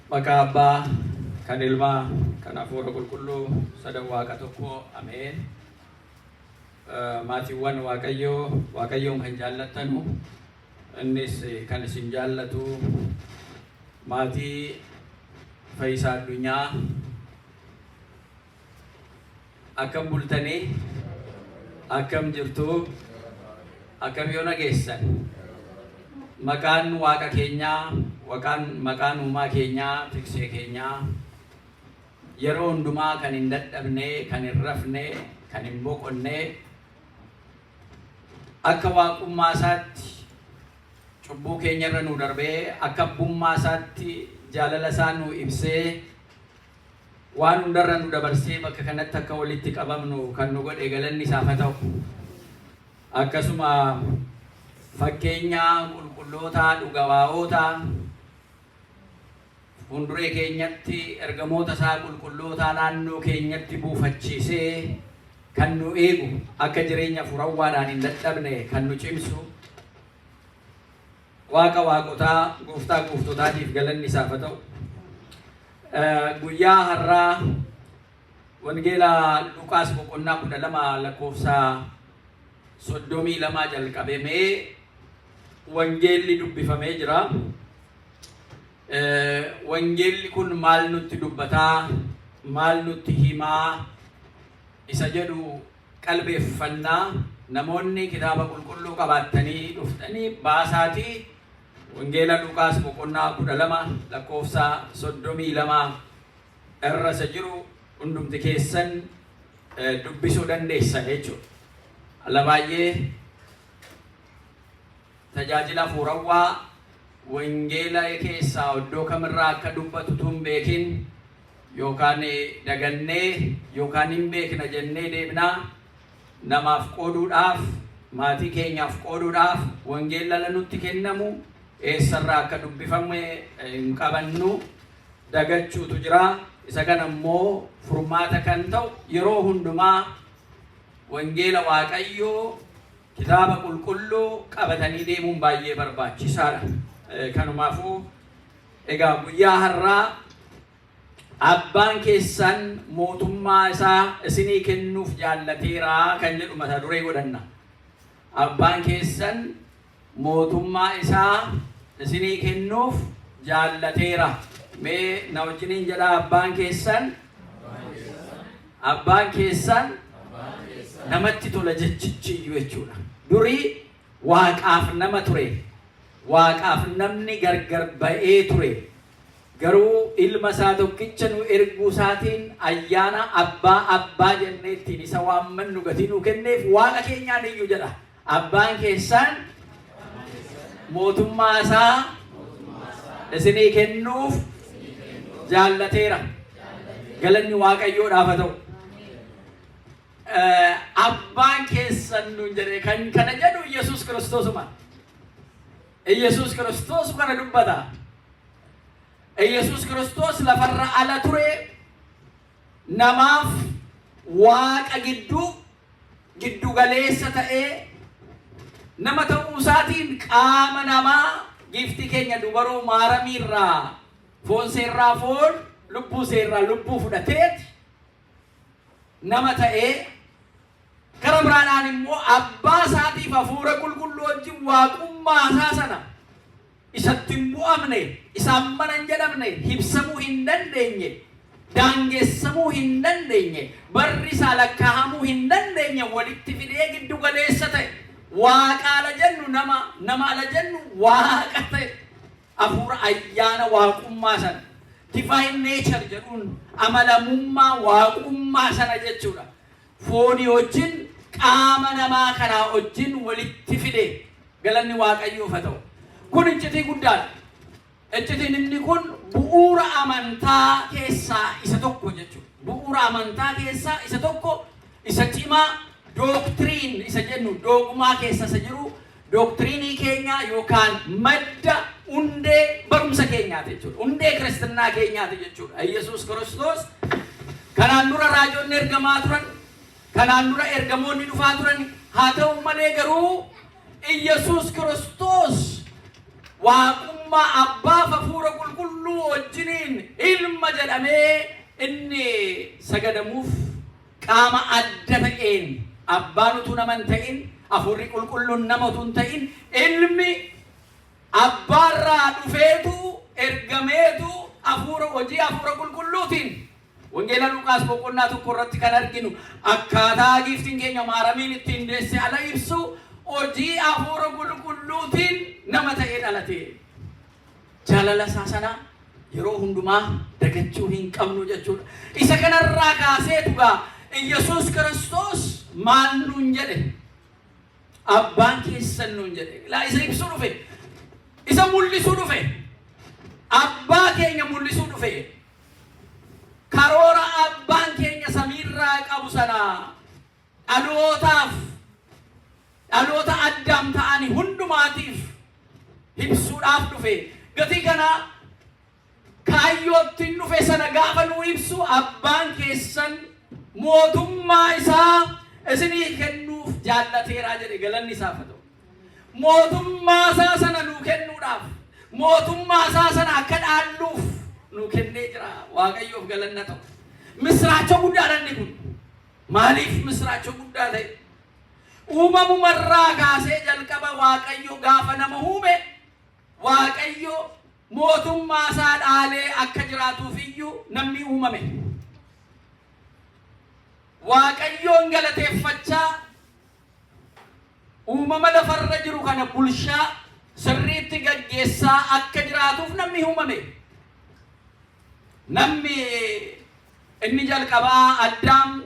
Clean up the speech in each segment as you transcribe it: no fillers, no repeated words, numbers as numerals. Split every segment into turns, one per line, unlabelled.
Maqaa Abbaa, kan Ilmaa, kan Hafuura Qulqulluu, sadan Waaqa tokko. Ameen. Maatiiwwan Waaqayyoon kan jaallattanu, innis kan isin jaallatu, maatii Fayyisaa Addunyaa akkam bultanii, akkam jirtu, akkam yoo nageessan. Maqaan Waaqa keenyaa, maqaan uumaa keenyaa, tiksee keenyaa yeroo hundumaa kan hin dadhabne, kan hin rafne, kan hin boqonne, akka waaqummaa isaatti cubbuu keenyarra nu darbee, akka abbummaa isaatti jaalala isaa nu ibsee, waan hundarra nu dabarsee bakka kanatti akka walitti qabamnu kan nu godhe galanni isaaf haa ta'u. Akkasuma fakkeenya qulqulloota dhugawaa'oota fuulduree keenyatti ergamoota isaa qulqulloota naannoo keenyatti buufachiisee kan nu eegu, akka jireenya furawwaadhaan hin dadhabne kan nu cimsu, Waaqa waaqotaa, Gooftaa gooftotaatiif galanni isaaf haa ta'u. Guyyaa har'aa wangeela Luqaas boqonnaa 12 lakkoofsa 32 jalqabamee wangeelli dubbifamee jira. Wangeelli kun maal nutti dubbataa, maal nutti himaa isa jedhu qalbeeffannaa namoonni kitaaba qulqulluu qabaatanii dhuftanii baasaatii wangeela Luqaas boqonnaa 12 lakkoofsa 32 irra isa jiru hundumti keessan dubbisuu dandeessan jechuudha. Ala baay'ee tajaajila fuurawwaa wangeela keessaa iddoo kamirraa akka dubbatu tun beekin yookaan dagannee yookaan hin beekna jennee deebinaa namaaf qooduudhaaf, maatii keenyaaf qooduudhaaf wangeela nutti kennamu eessarraa akka dubbifame hin qabannu dagachuutu jira. Isa kana immoo furmaata kan ta'u yeroo hundumaa wangeela Waaqayyoo kitaaba qulqulluu qabatanii deemuun baay'ee barbaachisaadha. Kanumaafuu egaa guyyaa har'aa abbaan keessan mootummaa isaa isinii kennuuf jaallateera kan jedhu mata duree godhanna. Abbaan keessan mootummaa isaa isinii kennuuf jaallateera. Mee na wajjiniin jedha abbaan keessan namatti tola jechichi jechuudha. Durii Waaqaaf nama ture. Waaqaaf namni gargar ba'ee ture. Garuu ilma isaa tokkicha nu erguu isaatiin ayyaana abbaa jennee ittiin isa waammannu gatii nu kenneef Waaqa keenyaan iyyuu jedha. Abbaan keessan mootummaa isaa isinii kennuuf jaallateera. Galanni Waaqayyoodhaaf haa ta'u. Abbaan keessan nuun jedhee kan kana jedhu Yesuus Kiristoosuma. Yesuus Kiristoos kana dubbata. Yesuus Kiristoos lafarra ala ture, namaaf Waaqa giddu galeessa ta'ee nama ta'uu isaatiin qaama namaa gifti keenya dubaroo maaramiirraa foon seerraa foon, lubbuu seerraa lubbuu fudhateeti nama ta'ee gara biraadhaan immoo abbaa isaatiif hafuura qulqulluu wajjin waaqummaa isaa sana isatti hin bu'amne, isaan mana hin jedhamne, hibsamuu hin dandeenye, daangessamuu hin dandeenye, barri isaa lakkaa'amuu hin dandeenye walitti fidee giddu galeessa ta'e, Waaqa ala jennu nama ala jennu Waaqa ta'e, hafuura ayyaana waaqummaa sana, divine nature jedhuun amalamummaa waaqummaa sana jechuudha. Foonii wajjin qaama namaa kanaa wajjin walitti fide. Galanni Waaqayyoof haa ta'u. Kun iccitii guddaadha. Iccitiin inni kun bu'uura amantaa keessaa isa tokko jechuudha. Bu'uura amantaa keessaa isa tokko, isa cimaa dooktriin isa jennu doogumaa keessa isa jiru, dooktriinii keenya yookaan madda hundee barumsa keenyaati jechuudha. Hundee kiristinnaa keenyaati jechuudha. Yesuus Kiristoos kanaan dura raajoonni ergamaa turan, kanaan dura ergamoonni dhufaa turan, haa ta'u malee garuu Yesuus Kiristoos waaqummaa abbaaf hafuura qulqulluu qulqulluu wajjiniin ilma jedhamee inni sagadamuuf qaama adda ta'een abbaan utuu nama hin ta'in hafuurri qulqulluun nama utuu hin ta'in ilmi abbaarraa dhufeetu ergameetu hojii hafuura qulqulluutiin wangeela Luqaas boqonnaa tokko irratti kan arginu akkaataa giiftiin keenya maaramiin ittiin deesse ala ibsu hojii hafuura qulqulluutiin nama ta'ee dhalate. Jaalala isaa sana yeroo hundumaa dagachuu hin qabnu jechuudha. Isa kanarraa kaaseetu gaa Yesuus Kiristoos maal nuun jedhe? Abbaan keessan nuun jedhe. Laa isa ibsuu dhufe. Isa mul'isuu dhufe. Abbaa keenya mul'isuu dhufe. Karoora abbaan keenya samiirraa qabu sana dhaloota addaam ta'anii hundumaatiif ibsuudhaaf dhufe. Gatii kana kaayyootti dhufe sana gaafa nuu ibsu abbaan keessan mootummaa isaa isinii kennuuf jaallateeraa jedhe galanni isaaf haa ta'u. Mootummaa isaa sana nuu kennuudhaaf mootummaa isaa sana akka dhaalluuf nuu kennee jira. Waaqayyoof galanna ta'u. Misraachoo guddaadha inni kun. Maaliif misraachoo guddaa ta'e? Uumamumarraa kaasee jalqaba Waaqayyo gaafa nama uume Waaqayyo mootummaa isaa dhaalee akka jiraatuuf iyyuu namni uumame. Waaqayyoon galateeffachaa uumama lafarra jiru kana bulshaa sirriitti gaggeessaa akka jiraatuuf namni uumame. Namni inni jalqabaa Addaam,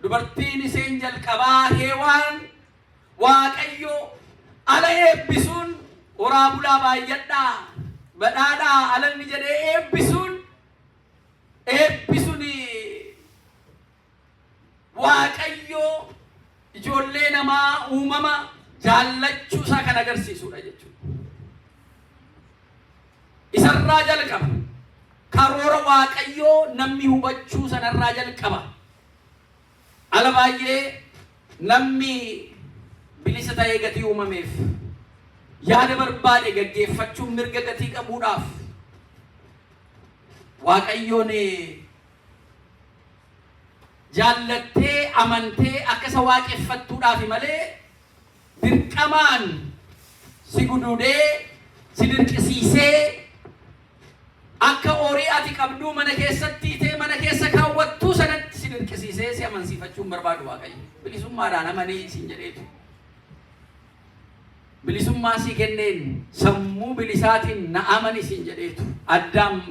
dubartiin isheen jalqabaa Heewaan, Waaqayyo ala eebbisuun horaa bulaa baay'adhaa badhaadhaa alanni jedhee eebbisuun Waaqayyo ijoollee namaa uumama jaallachuu isaa kan agarsiisudha jechuudha. Isarraa jalqaba. Karoora Waaqayyoo namni hubachuu sanarraa jalqaba. Ala baay'ee namni bilisa ta'ee gatii uumameef yaada barbaade gaggeeffachuun mirga gatii qabuudhaaf Waaqayyoon jaallattee amantee akka isa waaqeffattuudhaaf malee dirqamaan si gududee si dirqisiisee akka horii ati qabduu mana keessatti ta'e mana keessa kaawwattuu sanatti si dirqisiisee si amansiifachuun barbaadu Waaqayyo. Bilisummaadhaan amanii siin jedheetu. Bilisummaa si kenneen sammuu bilisaatiin na amani siin jedheetu. Addaam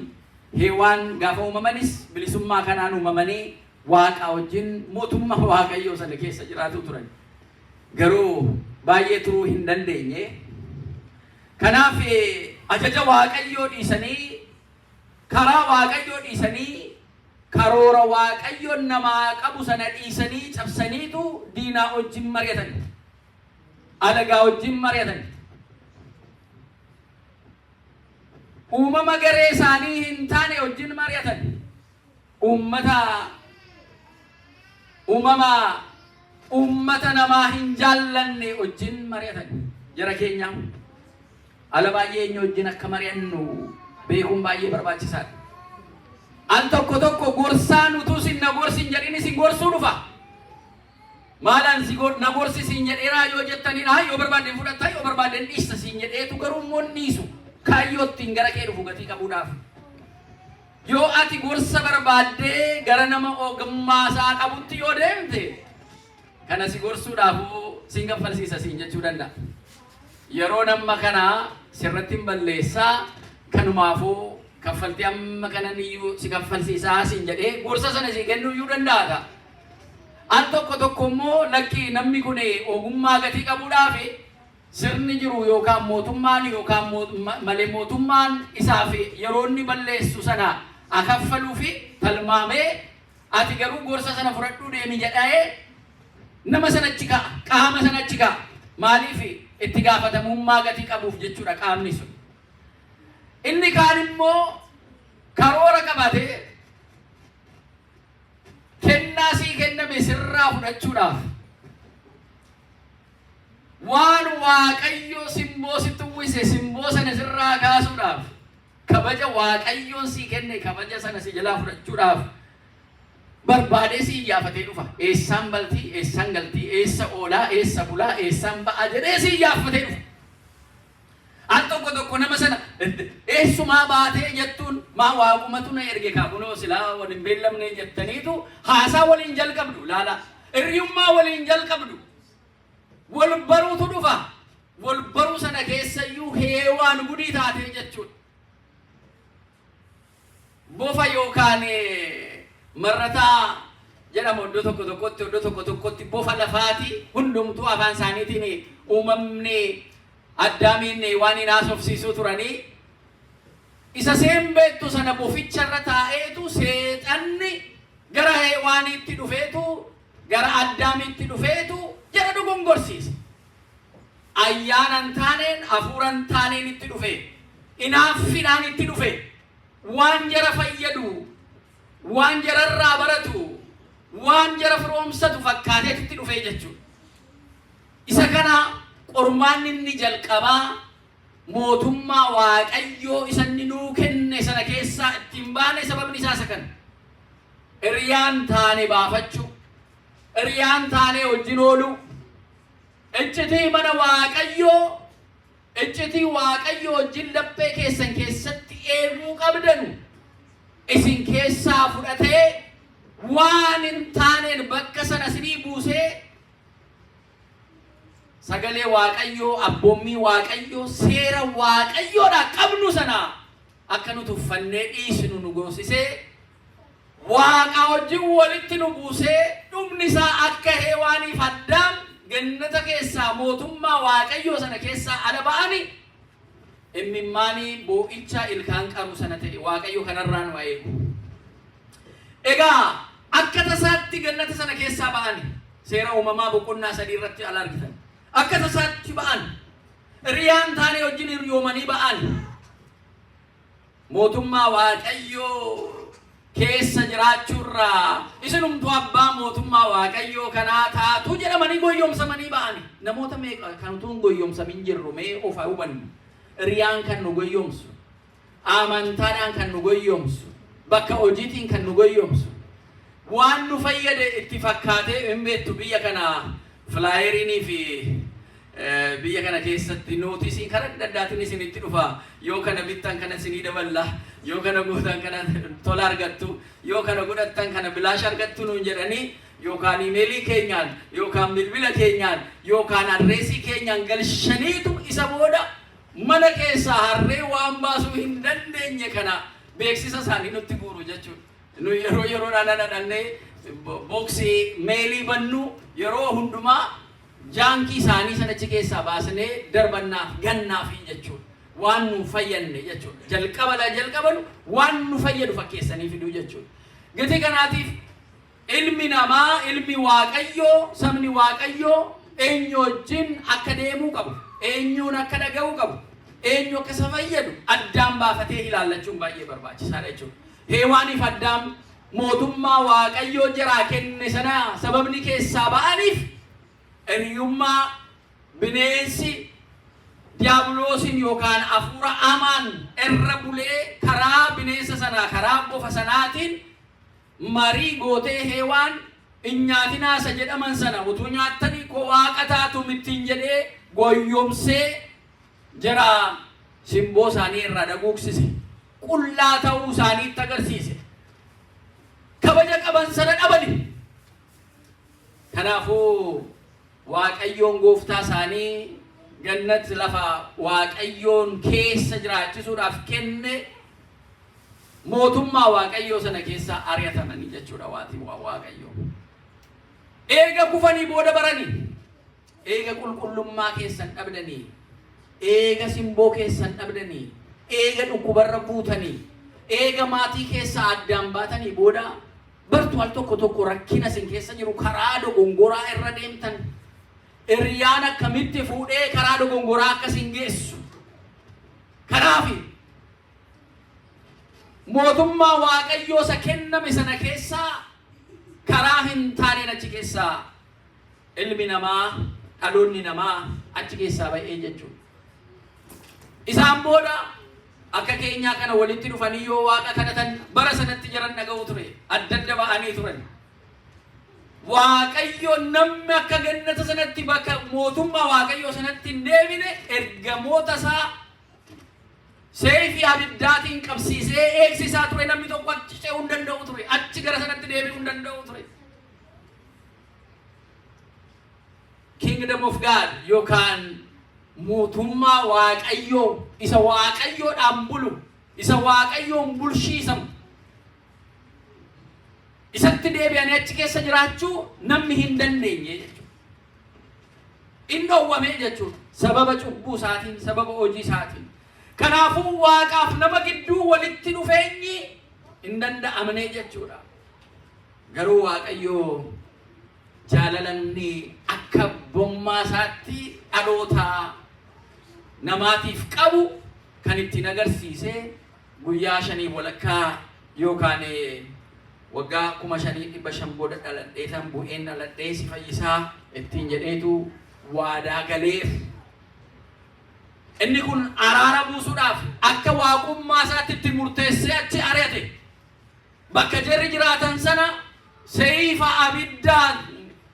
Heewaan gaafa uumamanis bilisummaa kanaan uumamanii Waaqa wajjin mootummaa Waaqayyoo sana keessa jiraatu turan. Garuu baay'ee turuu hin dandeenye. Kanaaf ajaja Waaqayyoo dhiisanii karaa Waaqayyoo dhiisanii karoora Waaqayyoon namaa qabu sana dhiisanii cabsaniitu diinaa wajjin mari'atan. Alagaa wajjin mari'atan. Uumama garee isaanii hin taane wajjin mari'atan. Uummata namaa hin jaallanne wajjin mari'atan. Jara keenya ala baay'ee eenyu wajjin akka mari'annu beekuun baay'ee barbaachisaadha. Al tokko gorsaan utuu sin na gorsin jedhini sin gorsuu dhufa. Maalaan si na gorsi sin jedheeraa yoo jettaniidha yoo barbaadden fudhattaa yoo barbaadden dhiista sin jedheetu garuu monniisu kaayyootiin gara kee dhufu gatii qabuudhaaf. Yoo ati gorsa barbaaddee gara nama ogummaa isaa qabutti yoo deemte kana si gorsuudhaafuu sin kaffalsiisa sin jechuu danda'a. Yeroo nama kana sirratti hin balleessaa kanumaafuu kaffaltii amma kanan iyyuu si kaffalsiisaa sin jedhee gorsa sana si kennuu iyyuu danda'a. Al tokko immoo lakki namni kun ogummaa gatii qabuudhaaf sirni jiru yookaan mootummaan yookaan malee mootummaan isaaf yeroo inni balleessu sana akaffaluu fi talmaamee ati garuu gorsa sana fudhadhuu deemi jedhee nama sanachi ka'a qaama sanachi ka'a. Maaliif itti gaafatamummaa gatii qabuuf jechuudha qaamni sun. Inni kaan immoo karoora qabatee kennaa sii kenname sirraa fudhachuudhaaf waan Waaqayyo simboo sitti uwwise simboo sana sirraa kaasuudhaaf kabaja waaqayyoon si kenne kabaja sana si jalaa fudhachuudhaaf barbaadee si iyyafatee dhufa. Eessaan baltii, eessaan galtii, eessa oolaa, eessa bulaa, eessaan ba'aa jedhee si iyyafatee dhufa. Al tokko nama sana eessumaa baatee jettuun maa waaqumatu na erge kaabunoo silaa waliin beellamne jettaniitu haasaa waliin jalqabdu laala. Hiriyummaa waliin jalqabdu. Wal baruutu dhufa. Wal baruu sana keessayyuu heewaan gudii taatee jechuudha. Bofa yookaan marrataa jedhamu iddoo tokko tokkotti bofa lafaati hundumtuu afaan isaaniitiin uumamni addaamiin waan hin haasofsiisuu turanii isa seen beektu sana boficharra taa'eetu seexanni gara heewaaniitti dhufeetu gara addaamiitti dhufeetu jara dogongorsiise. Ayyaanan taaneen hafuuran taaneen itti dhufe inaaffinaan itti dhufe waan jara fayyadu waan jararraa baratu waan jara firoomsatu fakkaatee itti dhufe jechuudha. Isa kana qormaan inni jalqabaa mootummaa waaqayyoo isa inni nuu kenne sana keessaa ittiin baane sababni isaa isa kana. Hiriyaan taane baafachuu, hiriyaan taane wajjin ooluu, iccitii mana waaqayyoo, iccitii waaqayyoo wajjin laphee keessan keessatti eeguu qabdanu isin keessaa fudhatee waan hin taaneen bakka sana isinii buusee sagalee waaqayyoo, abboommii waaqayyoo, seera waaqayyoodhaa qabnu sana akka nuti uffannee dhiisnu nu goosisee waaqa wajjin walitti nu buusee dhumni isaa akka heewaaniif addaam gannata keessaa mootummaa waaqayyoo sana keessaa ala ba'anii immimmaanii boo'icha ilkaan qaru sana ta'e waaqayyo kanarraan waa eegu. Egaa akka tasaatti gannata sana keessaa ba'anii seera uumamaa boqonnaa 3 irratti ala argitan. Akka tasaatti ba'an hiriyaan taane wajjin hiriyoomanii ba'an mootummaa waaqayyoo keessa jiraachuurraa isinumtu abbaa mootummaa waaqayyoo kanaa taatu jedhamanii goyyomsamanii ba'ani. Namoota meeqa kan utuun goyyomsamin jirru mee of hubannu. Hiriyaan kan nu goyyomsu, amantaadhaan kan nu goyyomsu, bakka hojiitiin kan nu goyyomsu, waan nu fayyade itti fakkaatee hin beektu biyya kana flaayeriinii fi biyya kana keessatti nootisiin karaa adda addaatiin isinitti dhufa. Yoo kana bittan kana isinii daballa, yoo kana gootan kana tola argattu, yoo kana godhattan kana bilaash argattu nuun jedhanii yookaan imeelii keenyaan yookaan bilbila keenyaan yookaan adreesii keenyaan galchaniitu isa booda mana keessaa harree waan baasuu hin dandeenye kana beeksisa isaanii nutti guuru jechuudha. Nu yeroodhaan dhadhannee booksii meelii bannu yeroo hundumaa jaankii isaanii sanachi keessaa baasnee darbannaaf gannaaf jechuudha. Waan nu fayyadne jechuudha. Jalqabanu waan nu fayyadu fakkeessanii fiduu jechuudha. Gatii kanaatiif ilmi namaa, ilmi waaqayyoo, sabni waaqayyoo eenyu wajjin akka deemuu qabu, eenyuun akka dhaga'uu qabu, eenyu akka isa fayyadu addaan baafatee ilaallachuun baay'ee barbaachisaadha jechuudha. Heewaaniif addaam mootummaa waaqayyoo jaraa kenne sana sababni keessaa ba'aniif hiriyummaa bineensi diiyaabiloosiin yookaan hafuura hamaan irra bulee karaa bineensa sanaa karaa bofa sanaatiin marii gootee heewaan hin nyaatinaa isa jedhaman sana utuu nyaattanii koo waaqa taatu mittiin jedhee goyyomsee jara simboo isaanii irraa daguugsise. Qullaa ta'uu isaaniitti agarsiise. Kabaja qaban sana dhabani. Kanaafuu waaqayyoon gooftaa isaanii gannat lafa waaqayyoon keessa jiraachisuudhaaf kenne mootummaa waaqayyoo sana keessa ari'atamanii jechuudha waaqayyoo. Eega kufanii booda baranii, eega qulqullummaa keessan dhabdanii, eega simboo keessan dhabdanii, eega dhukkubarra buutanii, eega maatii keessa addaan baatanii booda bartu al tokko rakkina isin keessa jiru karaa dogongoraa irra deemtan. Hiriyaan akkamitti fuudhee karaa dogongoraa akkasiin geessu. Kanaafi mootummaa waaqayyoo isa kenname sana keessaa karaa hin taaneen achi keessaa ilmi namaa, dhaloonni namaa achi keessaa ba'ee jechuudha. Isaan booda akka keenyaa kana walitti dhufanii yoo waaqa kadhatan bara sanatti jiran dhaga'u ture adda adda ba'anii turan waaqayyo namni akka gannata sanatti bakka mootummaa waaqayyo sanatti hin deebine ergamoota isaa seefi abiddaatiin qabsiisee eegsisaa ture namni tokko achi ce'uu hin danda'u ture achi gara sanatti deebi'uu hin danda'u ture. Kingdom of God yookaan mootummaa waaqayyoo isa waaqayyoodhaan bulu isa waaqayyoon bulchiisamu isatti deebi'anii achi keessa jiraachuu namni hin dandeenye jechuudha. Inni dhowwame jechuudha sababa cubbuu isaatiin sababa hojii isaatiin. Kanaafuu waaqaaf nama gidduu walitti dhufeenyi hin danda'amne jechuudha. Garuu waaqayyoo jaalalanni akka bommaa isaatti dhaloota namaatiif qabu kan ittiin agarsiise guyyaa 5 walakkaa yookaan waggaa 5,500 booda dhaladhee tan bu'een dhaladhee si fayyisaa ittiin jedheetu waadaa galeef. Inni kun araara buusuudhaaf akka waaqummaa isaatti itti murteessee achi ari'ate bakka jarri jiraatan sana seefa abiddaan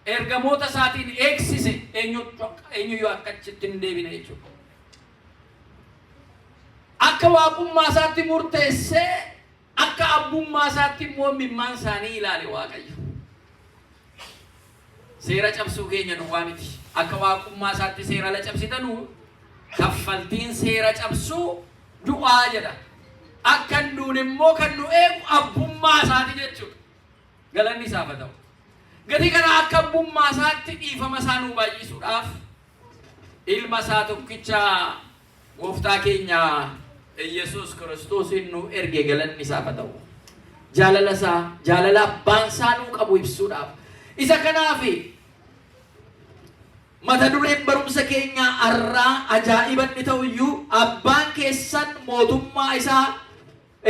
ergamoota isaatiin eegsise eenyuyyuu akka achitti hin deebine jechuudha. Akka waaqummaa isaatti murteessee akka abbummaa isaatti immoo mimmaan isaanii ilaale waaqayyo. Seera cabsuu keenya duwwaa miti. Akka waaqummaa isaatti seera la cabsitanu kaffaltiin seera cabsuu du'aa jedha. Akka hin duune immoo kan nu eegu abbummaa isaati jechuudha. Galanni isaaf haa ta'u. Gati kana akka abbummaa isaatti dhiifama isaa nuu baay'isuudhaaf ilma isaa tokkicha gooftaa keenya Yesuus Kiristoos nu erge galanni isaaf haa ta'u. Jaalala abbaan isaa nuu qabu ibsuudhaaf. Isa kanaaf mata dureen barumsa keenya har'aa ajaa'iban ni ta'u iyyuu abbaan keessan mootummaa isaa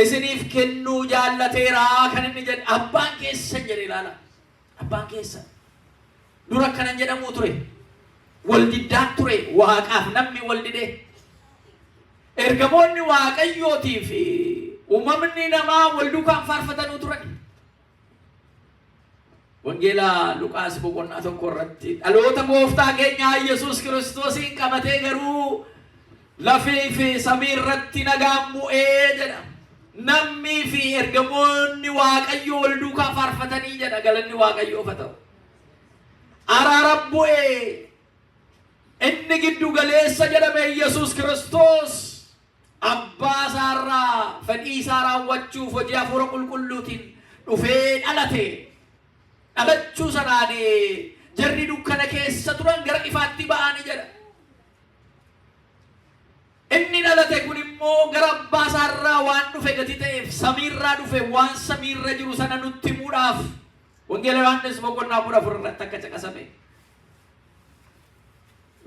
isiniif kennuu jaallateera kan inni jedhe. Abbaan keessan jedhe ilaala. Abbaan keessan dura akkanan jedhamu ture wal diddaa ture waaqaaf namni wal didee ergamoonni waaqayyootii fi uumamni namaa wal duukaan faarfatanuu turan. Wangeela Luqaas boqonnaa 1 irratti dhaloota gooftaa keenya Yesuus Kiristoosiin qabatee garuu lafee fi samii irratti nagaan bu'ee jedha. Namni fi ergamoonni waaqayyo wal duukaa faarfatanii jedha. Galanni waaqayyoof haa ta'u. Araara bu'ee inni giddu galeessa jedhame Yesuus Kiristoos abbaa isaarraa fedhii isaa raawwachuuf hojii hafuura qulqulluutiin dhufee dhalate. Dhalachuu sanaan jarri dukkana keessa turan gara ifaatti ba'anii jedha. Inni dhalate kun immoo gara abbaa isaarraa waan dhufe gati ta'eef samiirraa dhufe waan samiirra jiru sana nutti himuudhaaf wangeela Yohaannis boqonnaa 14 irratti akka caqasame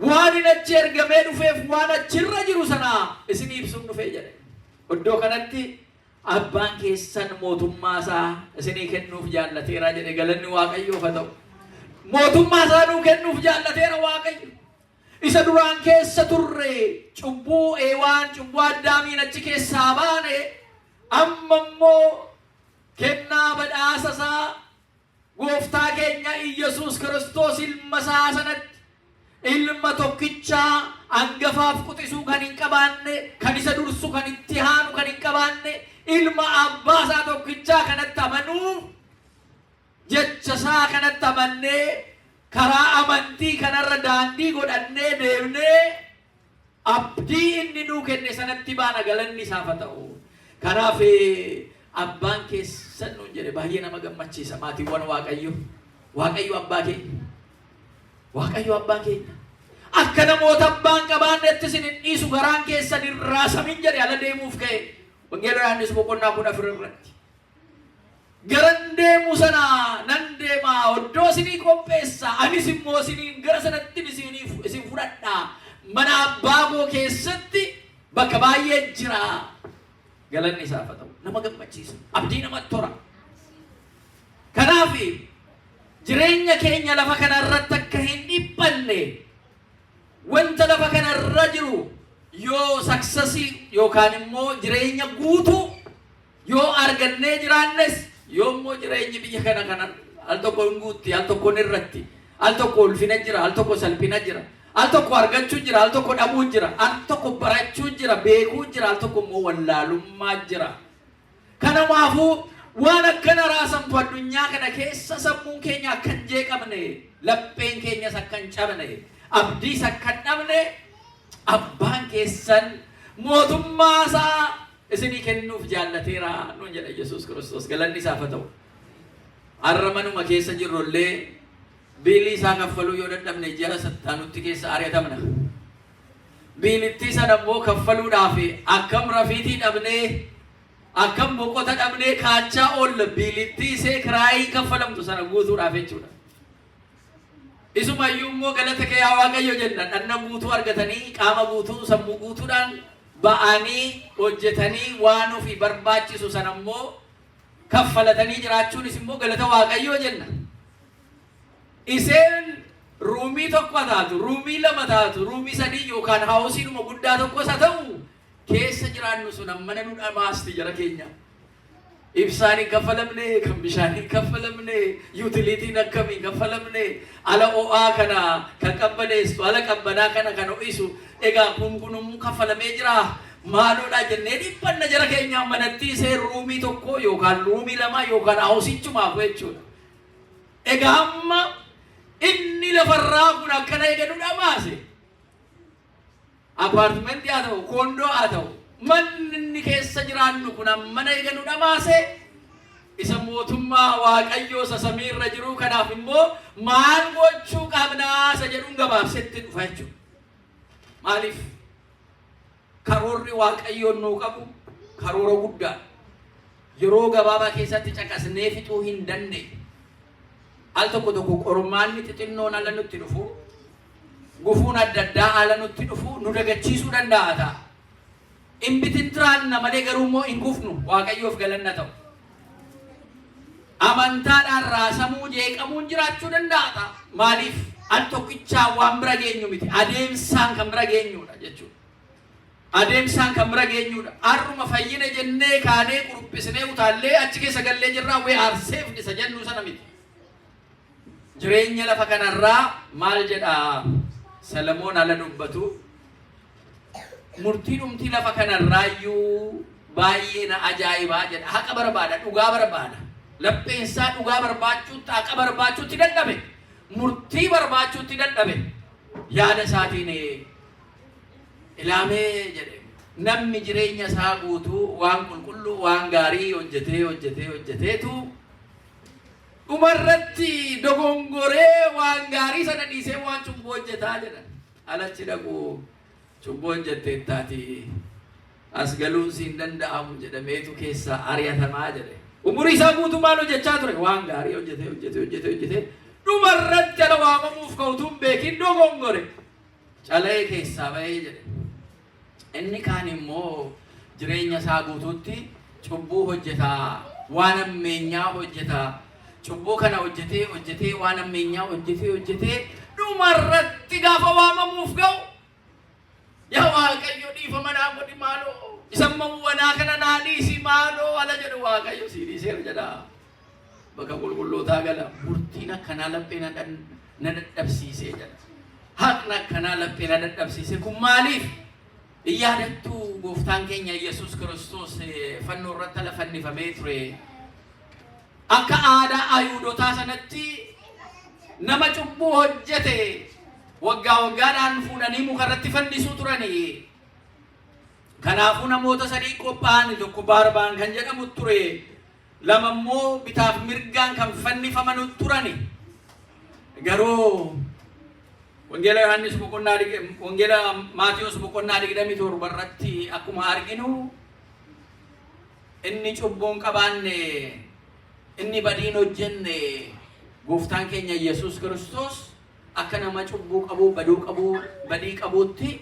waan inni achi ergamee dhufeef waan achirra jiru sana isin ibsuun dhufe jedhe. Iddoo kanatti abbaan keessan mootummaa isaa isinii kennuuf jaallateera jedhe. Galanni waaqayyoof haa ta'u. Mootummaa isaa nuu kennuuf jaallateera waaqayyo. Isa duraan keessa turre cubbuu cubbuu addaamiin achi keessaa baane amma immoo kennaa badhaasa isaa gooftaa keenya Yesuus Kiristoos ilma isaa sanatti ilma tokkichaa hangafaaf quxisuu kan hin qabaanne kan isa dursu kan itti haanu kan hin qabaanne ilma abbaa isaa tokkichaa kanatti amanuu jecha isaa kanatti amannee karaa amantii kanarra daandii godhannee deemnee abdii inni nuu kenne sanatti baana. Galanni isaaf haa ta'u. Kanaaf abbaan keessan nuun jedhe baay'ee nama gammachiisa. Maatiiwwan waaqayyo abbaa keenya. Waaqayyo abbaa keenya. Akka namoota abbaan qabaannetti isin hin dhiisu garaan keessan hin raasamin jedhe ala deemuuf ka'e. Wangeela Yohaannis boqonnaa 14 irratti. Garan deemu sana nan deema oddoo isinii qopheessa anis immoo isiniin gara sanatti isin fudhadha. Mana abbaa koo keessatti bakka baay'ee jira. Galanni isaaf haa ta'u. Nama gammachiisa. Abdii namatti tora. Kanaaf jireenya keenya lafa kanarratti akka hin dhiphanne wanta lafa kanarra jiru yoo saksasii yookaan immoo jireenya guutuu yoo argannee jiraannes yoo immoo jireenyi biyya kana al tokko hin guutti, al tokko irratti, al tokko ulfina jira, al tokko salphina jira, al tokko argachuu jira, al tokko dhabuu jira, al tokko barachuu jira, beekuu jira, al tokko immoo wallaalummaa jira. Kanamaafuu waan akkana raasamtu addunyaa kana keessa sammuun keenya akkan jeeqamne, lapheen keenyas akkan cabne, abdiis akkan dhabne, abbaan keessan mootummaa isaa isinii kennuuf jaallateera nuun jedha Yesuus Kiristoos. Galanni isaaf haa ta'u. Har'a manuma keessa jirrullee biilii isaa kaffaluu yoo dadhabne jara sattaanutti keessa ari'atamna. Biilittii sana immoo kaffaluudhaaf akkam rafiitii dhabnee, akkam boqota dhabnee kaachaa oolla biilittii isee kiraayii kaffalamtu sana guutuudhaaf jechuudha. Isumayyuu immoo galata kee yaa Waaqayyo jenna. Dhanna guutuu argatanii qaama guutuu sammuu guutuudhaan ba'anii hojjetanii waan ofii barbaachisu sana immoo kaffalatanii jiraachuunis immoo galata Waaqayyoo jenna. Iseen ruumii tokko taatu, ruumii lama taatu, ruumii sadii yookaan haawusiidhuma guddaa tokkos haa ta'u keessa jiraannu sun ammana nu dhamaasti jara keenya. Ibsaanii kaffalamne, kan bishaanii kaffalamne, yuutiliitiin akkamii kaffalamne, ala o'aa kana kan qabbaneessu, ala qabbanaa kana kan ho'isu, egaa kun kaffalamee jira. Maaloodha jennee dhiphanna jara keenya manatti isee ruumii tokko yookaan ruumii lama yookaan haawusichumaaf jechuudha. Egaa amma inni lafarraa kun akkana eeganu dhamaase. Apartimentii haa ta'u, koondoo haa ta'u, manni inni keessa jiraannu kun ammana eeganu dhamaase. Isa mootummaa Waaqayyoo isa samiirra jiru kanaaf immoo maal gochuu qabnaa isa jedhuun gabaabsetti dhufa jechuudha. Maaliif? Karoorri Waaqayyoon nuu qabu karoora guddaa. Yeroo gabaabaa keessatti caqasnee fixuu hin dandeenye. Al tokko tokko qormaanni xixinnoon ala nutti dhufu, gufuun adda addaa ala nutti dhufu nu dagachiisuu danda'a ta'a. In bitintiraanna malee garuu immoo hin gufnu. Waaqayyoof galanna ta'u. Amantaadhaan raasamuu jeeqamuun jiraachuu danda'a ta'a. Maaliif? Al tokkichaa waan bira geenyu miti. Adeemsaan kan bira geenyudha jechuudha. Adeemsaan kan bira geenyudha. Har'uma fayyina jennee kaanee quruphisnee utaallee achi keessa gallee jirraa we are saved isa jennu sana miti. Jireenya lafa kanarraa maal jedha Salomoon ala dubbatu, murtii dhumtii lafa kanarraayyuu baay'ee na ajaa'ibaa jedha. Haqa barbaada, dhugaa barbaada. Lapheensaa dhugaa barbaachuutti, haqa barbaachuutti dadhabe, murtii barbaachuutti dadhabe. Yaada isaatiin ilaamee jedhe namni jireenya isaa guutuu waan qulqulluu waan gaarii hojjeteetu dhumarratti dogongoree waan gaarii sana dhiisee waan cubbuu hojjetaa jedhan. Alachi dhaqu cubbuu hojjetteettaati as galuun siin danda'amu jedhameetu keessaa ari'atamaa jedhe. Umurii isaa guutuu maal hojjechaa ture? Waan gaarii hojjetee dhumarratti ala waamamuuf ka'utuun beekin dogongore calee keessaa bahee jedhe. Inni kaan immoo jireenya isaa guutuutti cubbuu hojjetaa, waan ammeenyaa hojjetaa. Cubbuu kana hojjetee waan ammeenyaa hojjetee dhumarratti gaafa waamamuuf ga'u yaa Waaqayyo dhiifama naa godhi maaloo isan mawwanaa kana naa dhiisi maaloo ala jedhu Waaqayyo sii dhiiseera jedha. Bakka qulqullootaa gala murtiin akkanaa laphee na dadhabsiisee jedha. Haqni akkanaa laphee na dadhabsiise kun maaliif? Yaadattuu gooftaan keenya Yesuus Kiristoos fannoo irratti lafa fannifamee ture. Akka aadaa Ayuudotaa sanatti nama cubbuu hojjete waggaadhaan fuudhanii mukarratti fannisuu turani. Kanaafuu namoota sadii qophaa'an, tokko Barabaan kan jedhamu ture, lama immoo bitaaf mirgaan kan fannifaman turani. Garuu Wangeela Yohaannis Wangeela Maatiyos boqonnaa 27 irratti akkuma arginu inni cubbuun qabaanne, inni badiin hojjenne gooftaan keenya Yesuus Kiristoos akka nama cubbuu qabu, badii qabuutti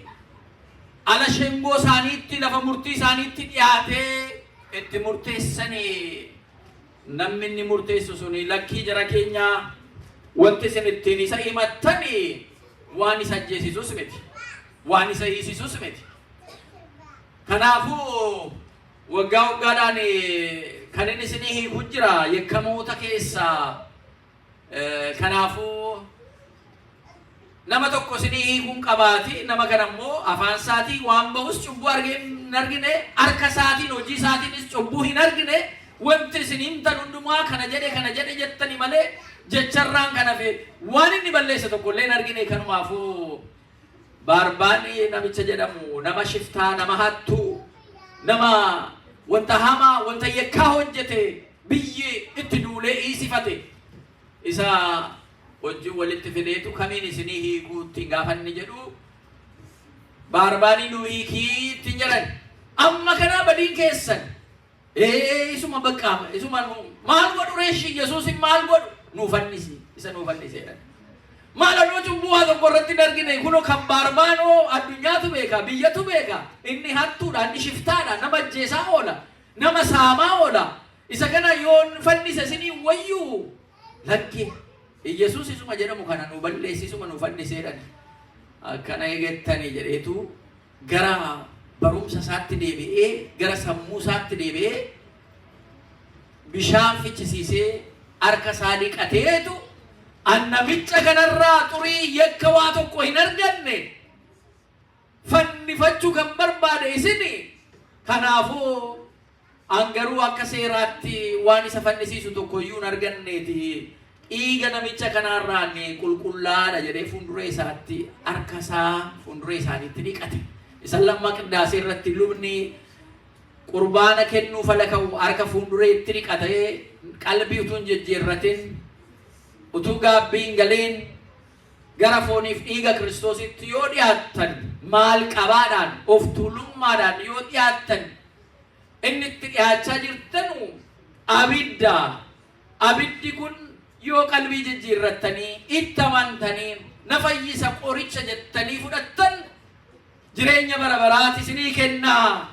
ala shengoo isaaniitti lafa murtii isaaniitti dhiyaatee itti murteessanii. Namni inni murteessu suni lakkii jara keenya wanti isin ittiin isa himattanii waan isa ajjeesisus miti, waan isa hiisisus miti, Kanaafuu waggaa waggaadhaan kan inni isinii hiikuu jira yakkamoota keessaa. Kanaafuu nama tokko isinii hiikuun qabaati, nama kana immoo afaan isaatiin waan bahus cubbuu hin argine, harka isaatiin hojii isaatiinis cubbuu hin argine, wanti isiniin tan hundumaa kana jedhe jettani malee jecharraan kana fe waan inni balleessa tokko illee hin argine. Kanumaafuu Barbaani namicha jedhamu nama shiftaa, nama hattuu, nama wanta hamaa, wanta yakkaa hojjete biyyi itti duulee hiisifate isa wajjin walitti fideetu kamiin isinii hiikuutti gaafanni jedhu Barbaani nu hiikii itti jedhan. Amma kana badiin keessan isuma baqqaama, isuma maal godhu reeshi Yesuusin maal godhu nuufannisi, isa nuufanniseedhan. Maaloo cubbuu tokko irratti dargine kuno kan Barbaanoo addunyaatu beeka, biyyatu beeka. Inni hattuudha, inni shiftaadha, nama ajjeesaa oola, nama saamaa oola. Isa kana yoon fannise isinii wayyuu lakki Yesuus isuma jedhamu kana nu balleessi, isuma nu fanniseedhan. Akkana eegattanii jedheetu gara barumsa isaatti deebi'ee, gara sammuu isaatti deebi'ee bishaan fichisiisee harka isaa dhiqateetu annamicha kanarraa xurii yakka waa tokko hin arganne fannifachuu kan barbaade isini. Kanaafuu angaruu akka seeraatti waan isa fannisiisu tokko iyyuu hin arganneeti. Dhiiga namicha kanarraa ni qulqullaadha jedhee fuuldura isaatti harka isaa fuuldura isaaniitti dhiqate. Isa lamma qindaasee irratti lubni qurbaana kennuu falaka'u harka fuuldureetti dhiqatee qalbii utuu hin jijjiirratin, utuu gaabbiin galeen gara fooniif dhiiga Kiristoositti yoo dhiyaattan maal qabaadhaan of tuulummaadhaan yoo dhiyaattan inni itti dhiyaachaa jirtanu abidda. Abiddi kun yoo qalbii jijjiirrattanii itti amantanii na fayyisa qoricha jettanii fudhattan jireenya bara baraati isinii kennaa.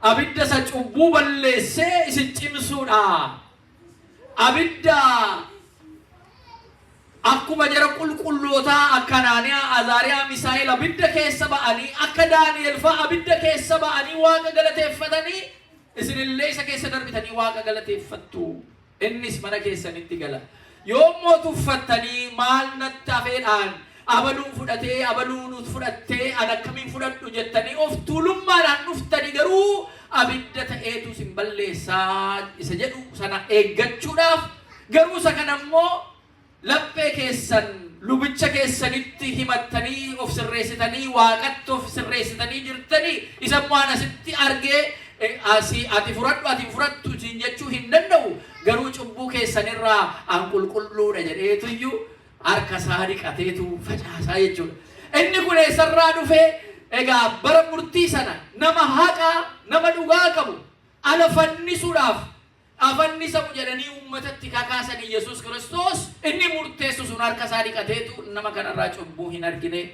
Abidda isa cubbuu balleessee isin cimsuudha. Abidda akkuma jara qulqullootaa akka Anaaniyaa, Azaariyaa, Misaa'eel abidda keessa ba'anii, akka Daani'el fa'a abidda keessa ba'anii Waaqa galateeffatanii isinillee isa keessa darbitanii Waaqa galateeffattu. Innis mana keessanitti gala. Yoommoo tuffattanii maal natti hafeedhaan abaluun fudhatee abaluun fudhattee an akkamiin fudhadhu jettanii of tuulummaadhaan dhuftanii garuu abidda ta'eetu isin balleessaa isa jedhu sana eeggachuudhaaf garuu isa kanammoo laphee keessan lubicha keessanitti himattanii of sirreessitanii Waaqatti of sirreessitanii jirtanii isa waan asitti argee ati fudhattu isin jechuu hin danda'u. Garuu cubbuu keessanirraa an qulqulluudha jedheetu iyyuu harka isaa dhiqateetu facaasaa jechuudha. Inni kun eessarraa dhufee egaa bara murtii sana nama haqaa, nama dhugaa qabu ala fannisuudhaaf afannisamu jedhanii uummatatti kakaasanii Yesuus Kiristoos inni murteessu sun harka isaa dhiqateetu nama kanarraa cubbuu hin argine.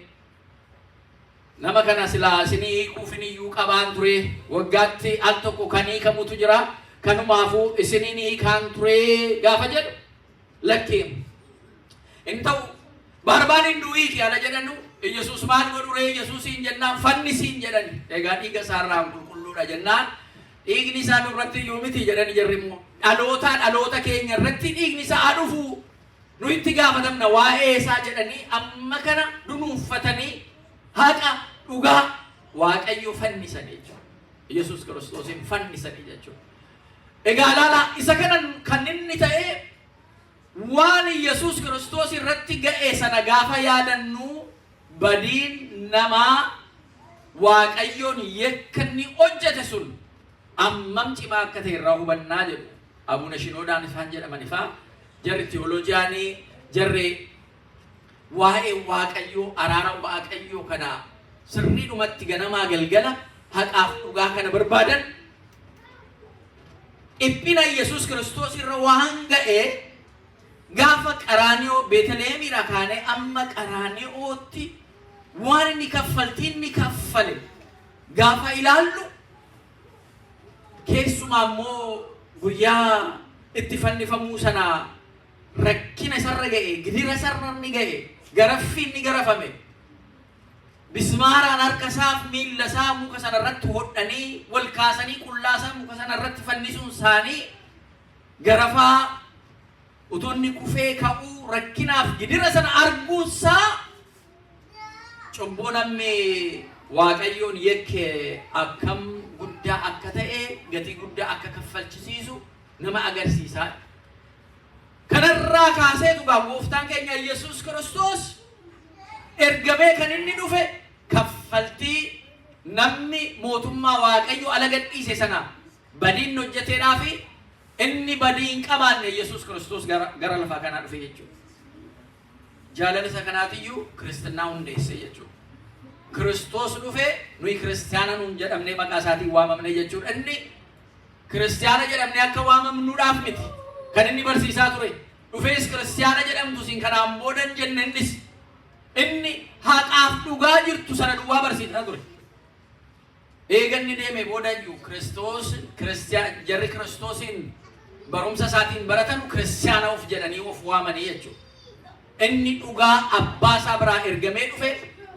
Nama kana silaa isinii hiikuuf iyyuu qabaan ture. Waggaatti al tokko kan hiikamutu jira. Kanumaafuu isiniin hiikaan ture gaafa jedhu lakkiin in ta'u Barbaaniin nu hiiki ala jedhanu Yesuus maal godhu ree Yesuusiin jennaan fannisiin jedhani. Egaa dhiiga isaarraan qulqulluudha jennaan dhiigni isaa nurratti yoo miti jedhani jarri immoo dhaloota keenya irratti dhiigni isaa dhufu nu itti gaafatamna waa'ee isaa jedhanii amma kana dunuuffatanii haqa dhugaa Waaqayyo fannisanii jechuudha. Yesuus Kiristoosiin fannisanii jechuudha. Egaa laala isa kanan kan inni ta'e waan Yesuus Kiristoos irratti ga'e sana gaafa yaadannu badiin namaa Waaqayyoon yakkanni hojjete sun ammam cimaa akka ta'e irraa hubannaa jedhu Abuna Shinoodaan isaan jedhamanifaa jarri teolojiyaanii jarri waa'ee Waaqayyoo araara Waaqayyoo kana sirriidhumatti ganamaa galgala haqaaf dhugaa kana barbaadan dhiphina Yesuus Kiristoos irra waan ga'e gaafa Qaraaniyoo Beetleemiidhaa kaanee amma Qaraaniyootti waan inni kaffaltiin ni kaffale gaafa ilaallu keessumaa immoo guyyaa itti fannifamuu sana rakkina isarra ga'e, gidira isarra ni ga'e, garaffiin ni garafame. bismaaraan harka isaaf miilla isaa muka sana irratti hodhanii wal kaasanii qullaasaa muka sana irratti fannisuun isaanii garafaa utonni kufee ka'uu rakkinaaf gidira sana arguusaa cubbuu namni waaqayyoon yakke akkam guddaa akka ta'e gatii guddaa akka kaffalchisiisu nama agarsiisaa. Kanarraa kaasee dhugaa gooftaan keenya Yesuus Kiristoos ergamee kan inni dhufe kaffaltii namni mootummaa waaqayyo ala gadhiise sana badiin hojjeteedhaa fi inni badii hin qabaanne Yesuus Kiristoos gara lafaa kanaa dhufe jechuudha. Jaalala isa kanaatiyyuu Kiristinnaa hundeesse jechuudha. Kiristoos dhufe nuyi kiristiyaana nuun jedhamnee maqaa isaatiin waamamne jechuudha. Inni kiristiyaana jedhamnee akka waamamnuudhaaf miti kan inni barsiisaa ture. Dhufees kiristiyaana jedhamtu sin kanaan boodan jenne innis inni haqaaf dhugaa jirtu sana duwwaa barsiisaa ture. Eeganni deeme boodayyuu Kiristoos jarri Kiristoosin barumsa isaatiin baratanu kiristiyaana of jedhanii of waamanii jechuudha. Inni dhugaa abbaa isaa biraa ergamee dhufe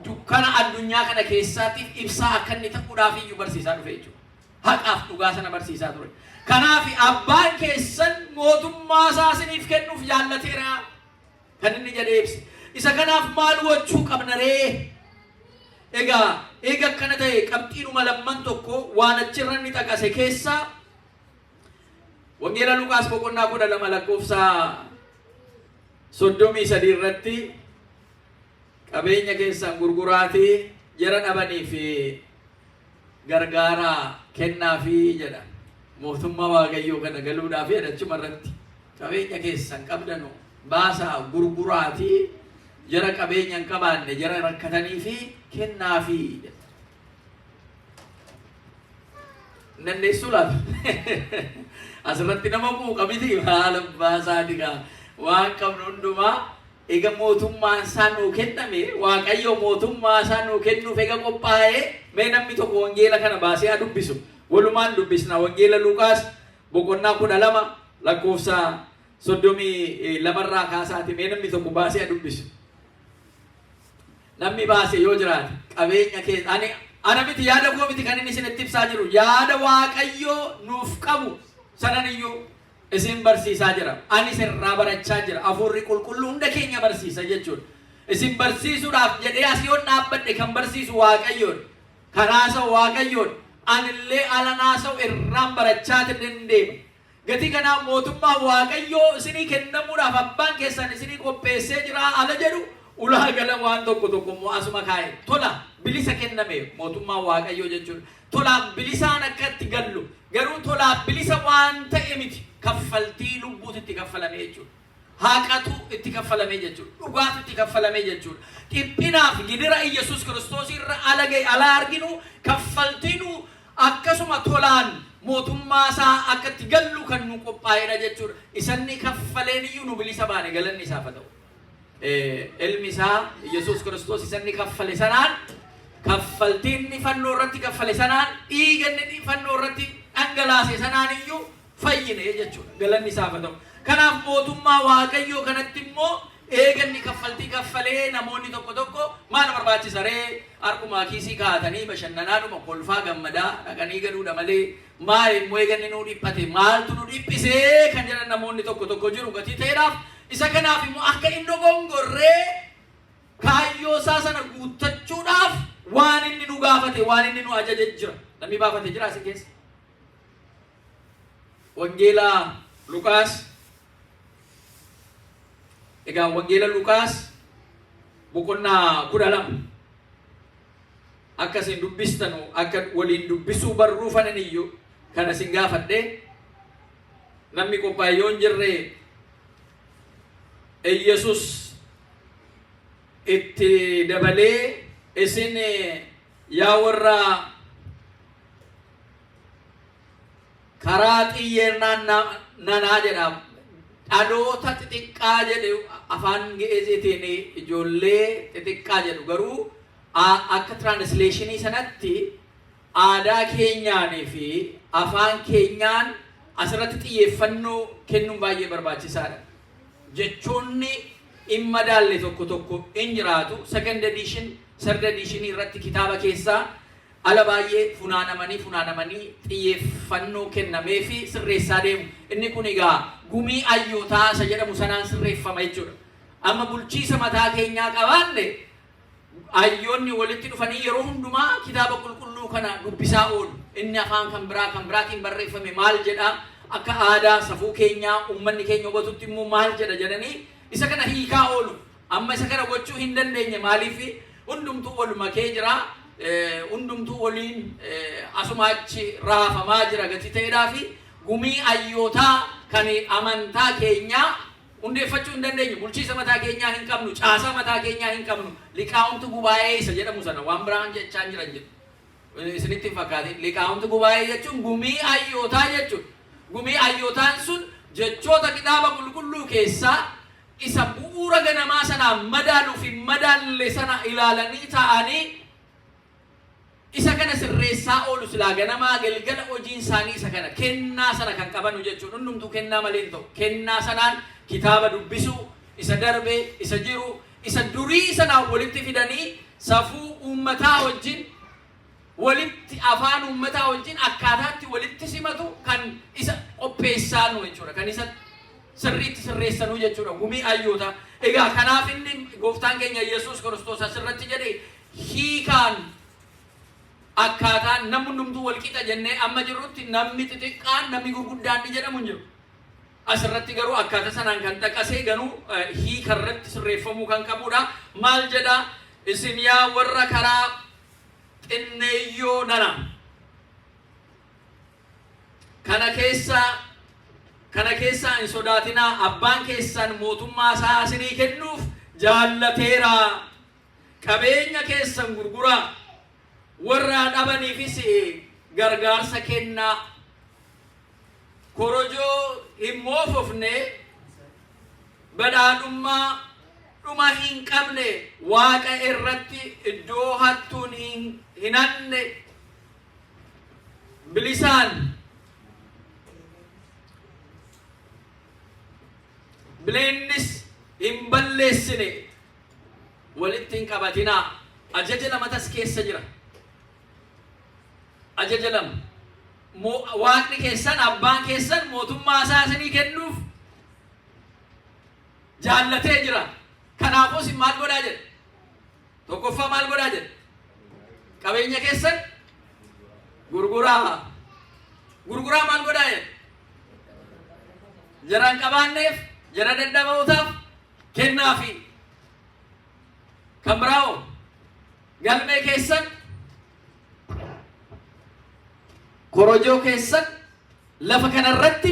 dukkana addunyaa kana keessaatiif ibsaa akka inni ta'uudhaaf iyyuu barsiisaa dhufe jechuudha. Haqaaf dhugaa sana barsiisaa ture. Kanaaf abbaan keessan mootummaa isaa isiniif kennuuf jaallateera kan inni jedhee ibse. Isa kanaaf maal gochuu qabna ree? Egaa akkana ta'e qabxiinuma lamman tokko waan achirra inni xaqase keessaa Wangeela Luqaas boqonnaa 12 lakkoofsa 33 irratti qabeenya keessan gurguraatii jara dhabaniif gargaaraa kennaafi jedha. Mootummaa waaqayyoo kana galuudhaaf achuma irratti qabeenya keessan qabdanu baasaa gurguraatii jara qabeenya hin qabaanne jara rakkatanii fi kennaafi jedha. Nandeessuu laata? Asirratti nama muuqa miti haala baasaa dhigaa waan qabnu hundumaa ega mootummaan isaa nuu kenname waaqayyo mootummaa isaa nuu kennuuf ega qophaa'ee mee namni tokko wangeela kana baasee haa dubbisu. Walumaan dubbisna. Wangeela Luqaas boqonnaa 12 lakkoofsa 32 irraa kaasaati mee namni tokko baasee haa dubbisu. Namni baase yoo jiraate qabeenya keessa ana miti yaada koo miti kan inni isinitti ibsaa jiru yaada waaqayyoo nuuf qabu sananiyyuu isin barsiisaa jira. Ani sirraa barachaa jira. Hafuurri qulqulluu hunda keenya barsiisa jechuudha. Isin barsiisuudhaaf jedhee asii yoon dhaabbadhe kan barsiisu waaqayyoon kanaasa waaqayyoon anillee alanaasa'u irraan barachaa dandeema. Gatii kanaaf mootummaa waaqayyoo isinii kennamuudhaaf abbaan keessan isinii qopheessee jira ala jedhu ulaa gala waan tokko immoo asuma kaa'e tola bilisa kenname mootummaa waaqayyoo jechuudha. Tola bilisaan akkatti gallu garuu tola bilisa waan ta'e miti kaffaltii lubbuutti itti kaffalamee jechuudha. Haqatu itti kaffalamee jechuudha. Dhugaatu itti kaffalamee jechuudha. Dhiphinaaf gidira Yesuus Kiristoos irra ala arginu kaffaltiinu akkasuma tolaan mootummaa isaa akkatti gallu kan nu qophaa'edha jechuudha. Isanni kaffaleen iyyuu nu bilisa baane galanni isaaf haa ta'u. Ilmi isaa Yesuus Kiristoos isanni kaffale sanaan kaffaltiin fannoo irratti kaffale sanaan dhiiganni fannoo irratti dhangalaase sanaan iyyuu fayyine jechuudha. Galanni isaaf haa ta'u. Kanaaf mootummaa waaqayyoo kanatti immoo eeganni kaffaltii kaffalee namoonni tokko maal barbaachisa ree? Harkumaa kiisii kaa'atanii bashannanaadhuma kolfaa gammadaa dhaqanii galuudha malee maal immoo eeganni nuu dhiphate maaltu nu dhiphisee kan jedhan namoonni tokko jiru gatii ta'eedhaaf. Isa kanaaf immoo akka inni dogongorree kaayyoo isaa sana guuttachuudhaaf waan inni nu gaafate waan inni nu ajaje jira. Namni baafate jira isin keessa? Wangeela Luqaas. Egaa Wangeela Luqaas boqonnaa 12 akka isin dubbistanu akka waliin dubbisuu barruufanan iyyuu kana isin gaafadhe namni qophaa'e yoo hin jirre Yesuus itti dabalee isin yaa warra karaa xiyyeennaan nanaa jedhamu dhaloota xixiqqaa jedhu afaan Ge'eeziitiin ijoollee xixiqqaa jedhu garuu akka translationii sanatti aadaa keenyaanii fi afaan keenyaan asirratti xiyyeeffannoo kennuun baay'ee barbaachisaadha. Jechoonni dhimma daalle tokko in jiraatu. Second edition sarda diishinii irratti kitaaba keessaa ala baay'ee funaanamanii xiyyeeffannoo kennamee fi sirreessaa deemu. Inni kun egaa gumii ayyootaa isa jedhamu sanaan sirreeffama jechuudha. Amma bulchiisa mataa keenyaa qabaanne ayyoonni walitti dhufanii yeroo hundumaa kitaaba qulqulluu kana dubbisaa oolu. Inni afaan kan biraatiin barreeffame maal jedha akka aadaa safuu keenyaa uummanni keenya hubatutti immoo maal jedha jedhanii isa kana hiikaa oolu. Amma isa kana gochuu hin dandeenye maaliif hundumtuu waluma kee jira. Hundumtuu waliin asumaachi raafamaa jira gati ta'eedhaa fi gumii ayyootaa kan amantaa keenyaa hundeeffachuu hin dandeenye. Bulchiisa mataa keenyaa hin qabnu, caasaa mataa keenyaa hin qabnu. Liqaa'umti gubaa'ee isa jedhamu sana waan biraan jechaa jiran jedhu. Isinitti hin fakkaatin. Liqaa'umti gubaa'ee jechuun gumii ayyootaa jechuudha. Gumii ayyootaan sun jechoota kitaaba qulqulluu keessaa isa bu'uura ganamaa sanaa madaaluu fi madaalle sana ilaalanii ta'anii isa kana sirreessaa oolu silaa ganamaa galgala hojiin isaanii isa kana kennaa sana kan qabanu jechuudha. Hundumtuu kennaa malee hin ta'u. Kennaa sanaan kitaaba dubbisuu, isa darbee, isa jiru, isa durii sanaan walitti fidanii safuu uummataa wajjin walitti afaan uummataa wajjin akkaataatti walitti simatu kan isa qopheessaanu jechuudha. Kan isa sirriitti sirreessanuu jechuudha. Gumii ayyootaa. Egaa kanaaf inni gooftaan keenya Yesuus Kiristoos asirratti jedhee hiikaan akkaataan namni hundumtuu wal qixa jennee amma jirrutti namni xixiqqaan namni gurguddaan ni jedhamu hin jiru. Asirratti garuu akkaataa sanaan kan dhaqasee ganuu hiikarratti sirreeffamuu kan qabudha. Maal jedha? Isin yaa warra karaa xinneeyyoo nana kana keessaa hin sodaatinaa, abbaan keessan mootummaa isaa isinii kennuuf jaallateera. Qabeenya keessan gurguraa, warra dhabaniifis gargaarsa kennaa. Korojoo hin moofofne, badhaadhummaa dhuma hin qabne, waaqa irratti iddoo hattuun hin hanne, bilisaan bileennis hin balleessine walitti hin qabatinaa. Ajaja lamatas keessa jira. Ajaja lama. Waaqni keessan, abbaan keessan mootummaa isaa isinii kennuuf jaallatee jira. Kanaafuu isin maal godhaa jedha? Tokkoffaa maal godhaa jedha? Qabeenya keessan gurguraa. Gurguraa maal godhaa jedha? Jara hin qabaanneef, jara dadhabootaaf kennaafi. Kan biraawoo galmee keessan, korojoo keessan lafa kanarratti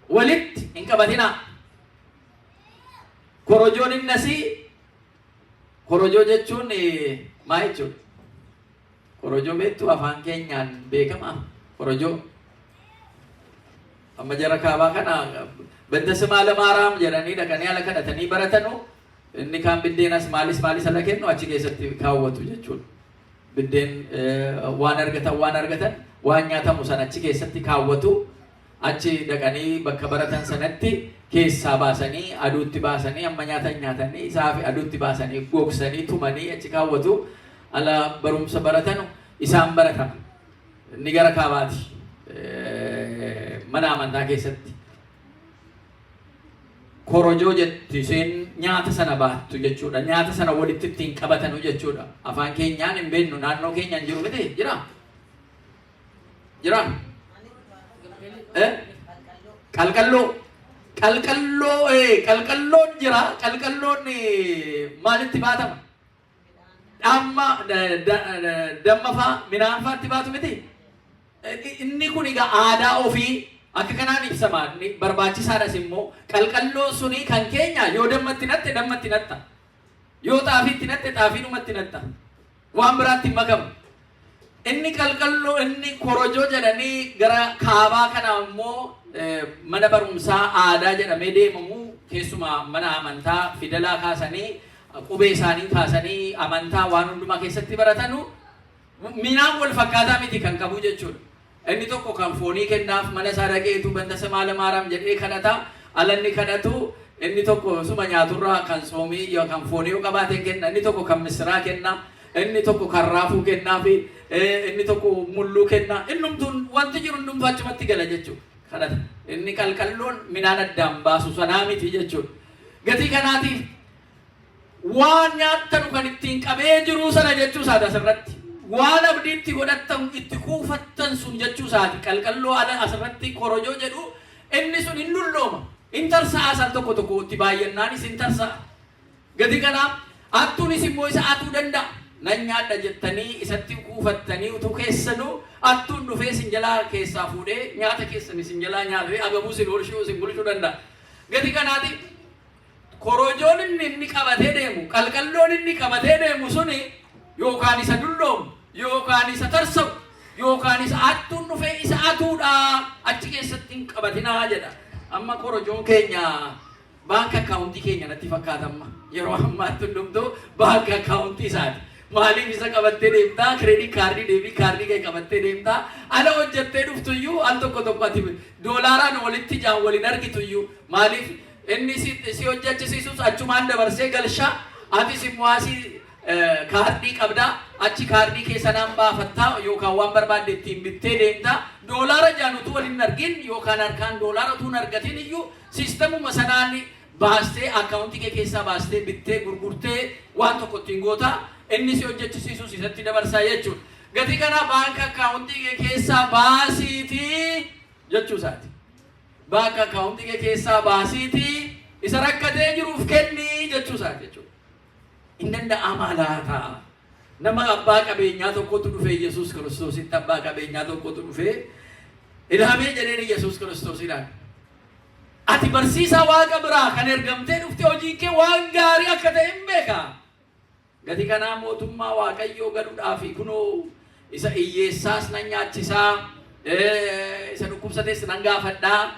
walitti hin qabatinaa. Korojoon innasii, korojoo jechuun maal jechuudha? Korojoo beektu afaan keenyaan beekamaa. Korojoo amma jara kaabaa kana Bentasimaa lamaaraam jedhanii dhaqanii ala kadhatanii baratanu. Inni kaan biddeenas maalis ala kennu achi keessatti kaawwatu jechuudha. Biddeen waan argatan waan nyaatamu sana achi keessatti kaawwatu. Achi dhaqanii bakka baratan sanatti keessaa baasanii aduutti baasanii amma nyaatanii isaafi aduutti baasanii gogsanii tumanii achi kaawwatu. Ala barumsa baratanu isaan baratama. Inni gara kaabaati. Mana amantaa keessatti. Korojoo jetti isheen nyaata sana baattu jechuudha. Nyaata sana walitti ittiin qabatanu jechuudha. Afaan keenyaan hin beeknu, naannoo keenyaan jiru miti jira. Jira. Qalqalloon jira. Qalqalloon maalitti baatama? Damma fa'aa midhaan fa'aatti baatu miti. Inni kun egaa aadaa ofii akka kanaan ibsamaa barbaachisaadhas immoo qalqalloo suni kan keenya yoo dammatti natte dammatti natta, yoo xaafiitti natte xaafiidhumatti natta, waan biraatti hin makamu. Inni qalqalloo inni korojoo jedhanii gara kaabaa kana immoo mana barumsaa aadaa jedhamee deemamu keessumaa mana amantaa fidalaa kaasanii qubee isaanii kaasanii amantaa waan hundumaa keessatti baratanu minaan wal fakkaataa miti kan qabu jechuudha. Inni tokko kan foonii kennaaf mana isaa dhaqeetu Bentasimaa lamaaraam jedhee kadhata. Alanni kadhatu inni tokko suma nyaaturraa kan soomii yookaan foonii yoo qabaate kenna, inni tokko kan misiraa kenna, inni tokko kan raafuu kennaa fi inni tokko mulluu kenna. Innumtuun wanti jiru hundumtuu achumatti gala jechuudha. Kadhata. Inni qalqalloon midhaan addaan baasu sanaa miti jechuudha. Gatii kanaatiif waan nyaattan kan ittiin qabee jiru sana jechuu isaati asirratti. Waan abdiitti godhattan itti kuufattan sun jechuu isaati. Qalqalloo asirratti korojoo jedhu inni sun hin dullooma. Intarsaa asal tokko tokko itti baay'annaanis intarsaa. Gatii kanaaf hattuunis immoo isa hatuu danda'a. Nan nyaadha jettanii isatti kuufattanii utuu keessanuu hattuun dhufee sin jalaa keessaa fuudhee nyaata keessanii sin jalaa nyaatee agabuu sin oolchuu sin bulchuu danda'a. Gatii kanaatiif korojoon inni qabatee deemu, qalqalloon inni qabatee deemu suni yookaan isa dulloomu, yookaan isa tarsa'u, yookaan isa hattuun dhufee isa hatuudha achi keessatti hin qabatinaa jedha. Amma korojoon keenya baanka akkaawuntii keenya natti fakkaata amma yeroo ammaatti hundumtuu baanka akkaawuntii isaati. Maaliif isa qabattee deemtaa? Kireedit kaardii, deebii kaardii kee qabattee deemtaa. Ala hojjettee dhuftuyyuu al tokko ati doolaaraan walitti jaan waliin argituyyuu maaliif inni si hojjechisiisus achumaan dabarsee galshaa atis immoo asii kaardii qabdaa achi kaardii keessanaan baafattaa yookaan waan barbaadde ittiin bittee deemtaa. Doolaara jaan utuu waliin argin yookaan harkaan doolaara utuu hin argatin iyyuu siistemuma sanaan baastee akkaawuntii kee keessaa baastee bittee gurgurtee waan tokko ittiin gootaa. Inni si hojjechisiisus isatti dabarsaa jechuudha. Gatii kana baanka akkaawuntii kee keessaa baasiitii jechuu isaati. Baanka akkaawuntii kee keessaa baasiitii isa rakkatee jiruuf kennii jechuu isaati jechuudha. Hin danda'amaa laata? Nama abbaa qabeenyaa tokkotu dhufee Yesuus Kiristoositti abbaa qabeenyaa tokkotu dhufee ilhamee jedheen Yesuus Kiristoosiidhaan. Ati barsiisaa Waaqa biraa kan ergamtee dhufte hojiin kee waan gaarii akka ta'e hin beekaa? Gatii kanaa mootummaa Waaqayyoo galuudhaaf kunoo isa hiyyeessaas nan nyaachisaa, isa dhukkubsates nan gaafadhaa,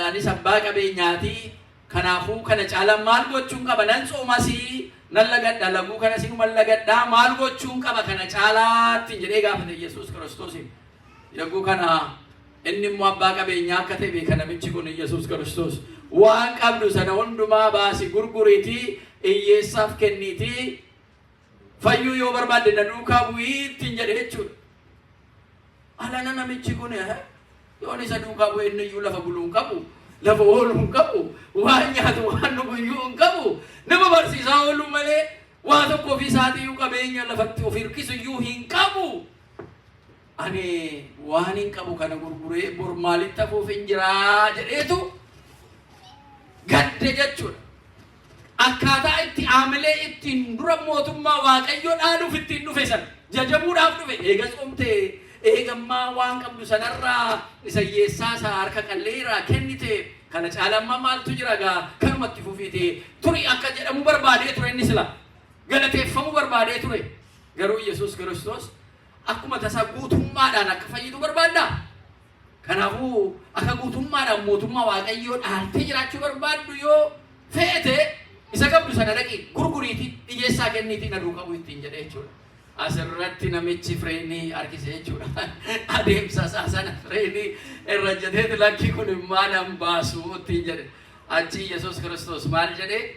anis abbaa qabeenyaati. Kanaafuu kana caalaan maal gochuun qaba? Nan soomasii, nan lagadha, laguu kana sinuman lagadhaa, maal gochuun qaba kana caalaatti jedhee gaafate Yesuus Kiristoosiin. Yagguu kana inni immoo abbaa qabeenyaa akka ta'e beeka namichi kun Yesuus Kiristoos. Waan qabdu sana hundumaa baasi gurguriitii hiyyeessaaf kenniitii. Fayyuu yoo barbaadde na duukaa bu'ii ittiin jedhe jechuudha. Alana namichi kun yoon isa duukaa bu'e inni iyyuu lafa buluu hin qabu, lafa ooluu hin qabu, waan nyaatu waan dhugu iyyuu hin qabu. Nama barsiisaa ooluu malee waa tokko ofii isaatii iyyuu qabeenya lafatti of hirkisu iyyuu hin qabu. Ani waan hin qabu kana gurguree bor maalitti hafuuf hin jiraa jedheetu gadde jechuudha. Akkaataa itti aamilee ittiin dura mootummaa Waaqayyoo dhaaluuf ittiin dhufe sana jajamuudhaaf dhufe eega soomtee eegammaa waan qabdu sanarraa isa hiyyeessaa isaa harka qalleerraa kennite kana caalammaa maaltu jira gaa kanumatti fufiite turi akka jedhamu barbaadee ture inni sila galateeffamuu barbaadee ture. Garuu Yesuus Kiristoos akkuma tasaa guutummaadhaan akka fayyidu barbaaddaa. Kanaafuu akka guutummaadhaan mootummaa Waaqayyoo dhaaltee jiraachuu barbaaddu yoo feete isa qabdu sana dhaqi gurguriitii hiyyeessaa kenniitii na duukaa bu'u ittiin jedhee jechuudha. Asirratti namichi fireenii harkise jechuudha. Adeemsa isaa sana fireenii irra jedheeti lakki kun maalan baasu ittiin jedhe. Achi Yesuus Kiristoos maal jedhee?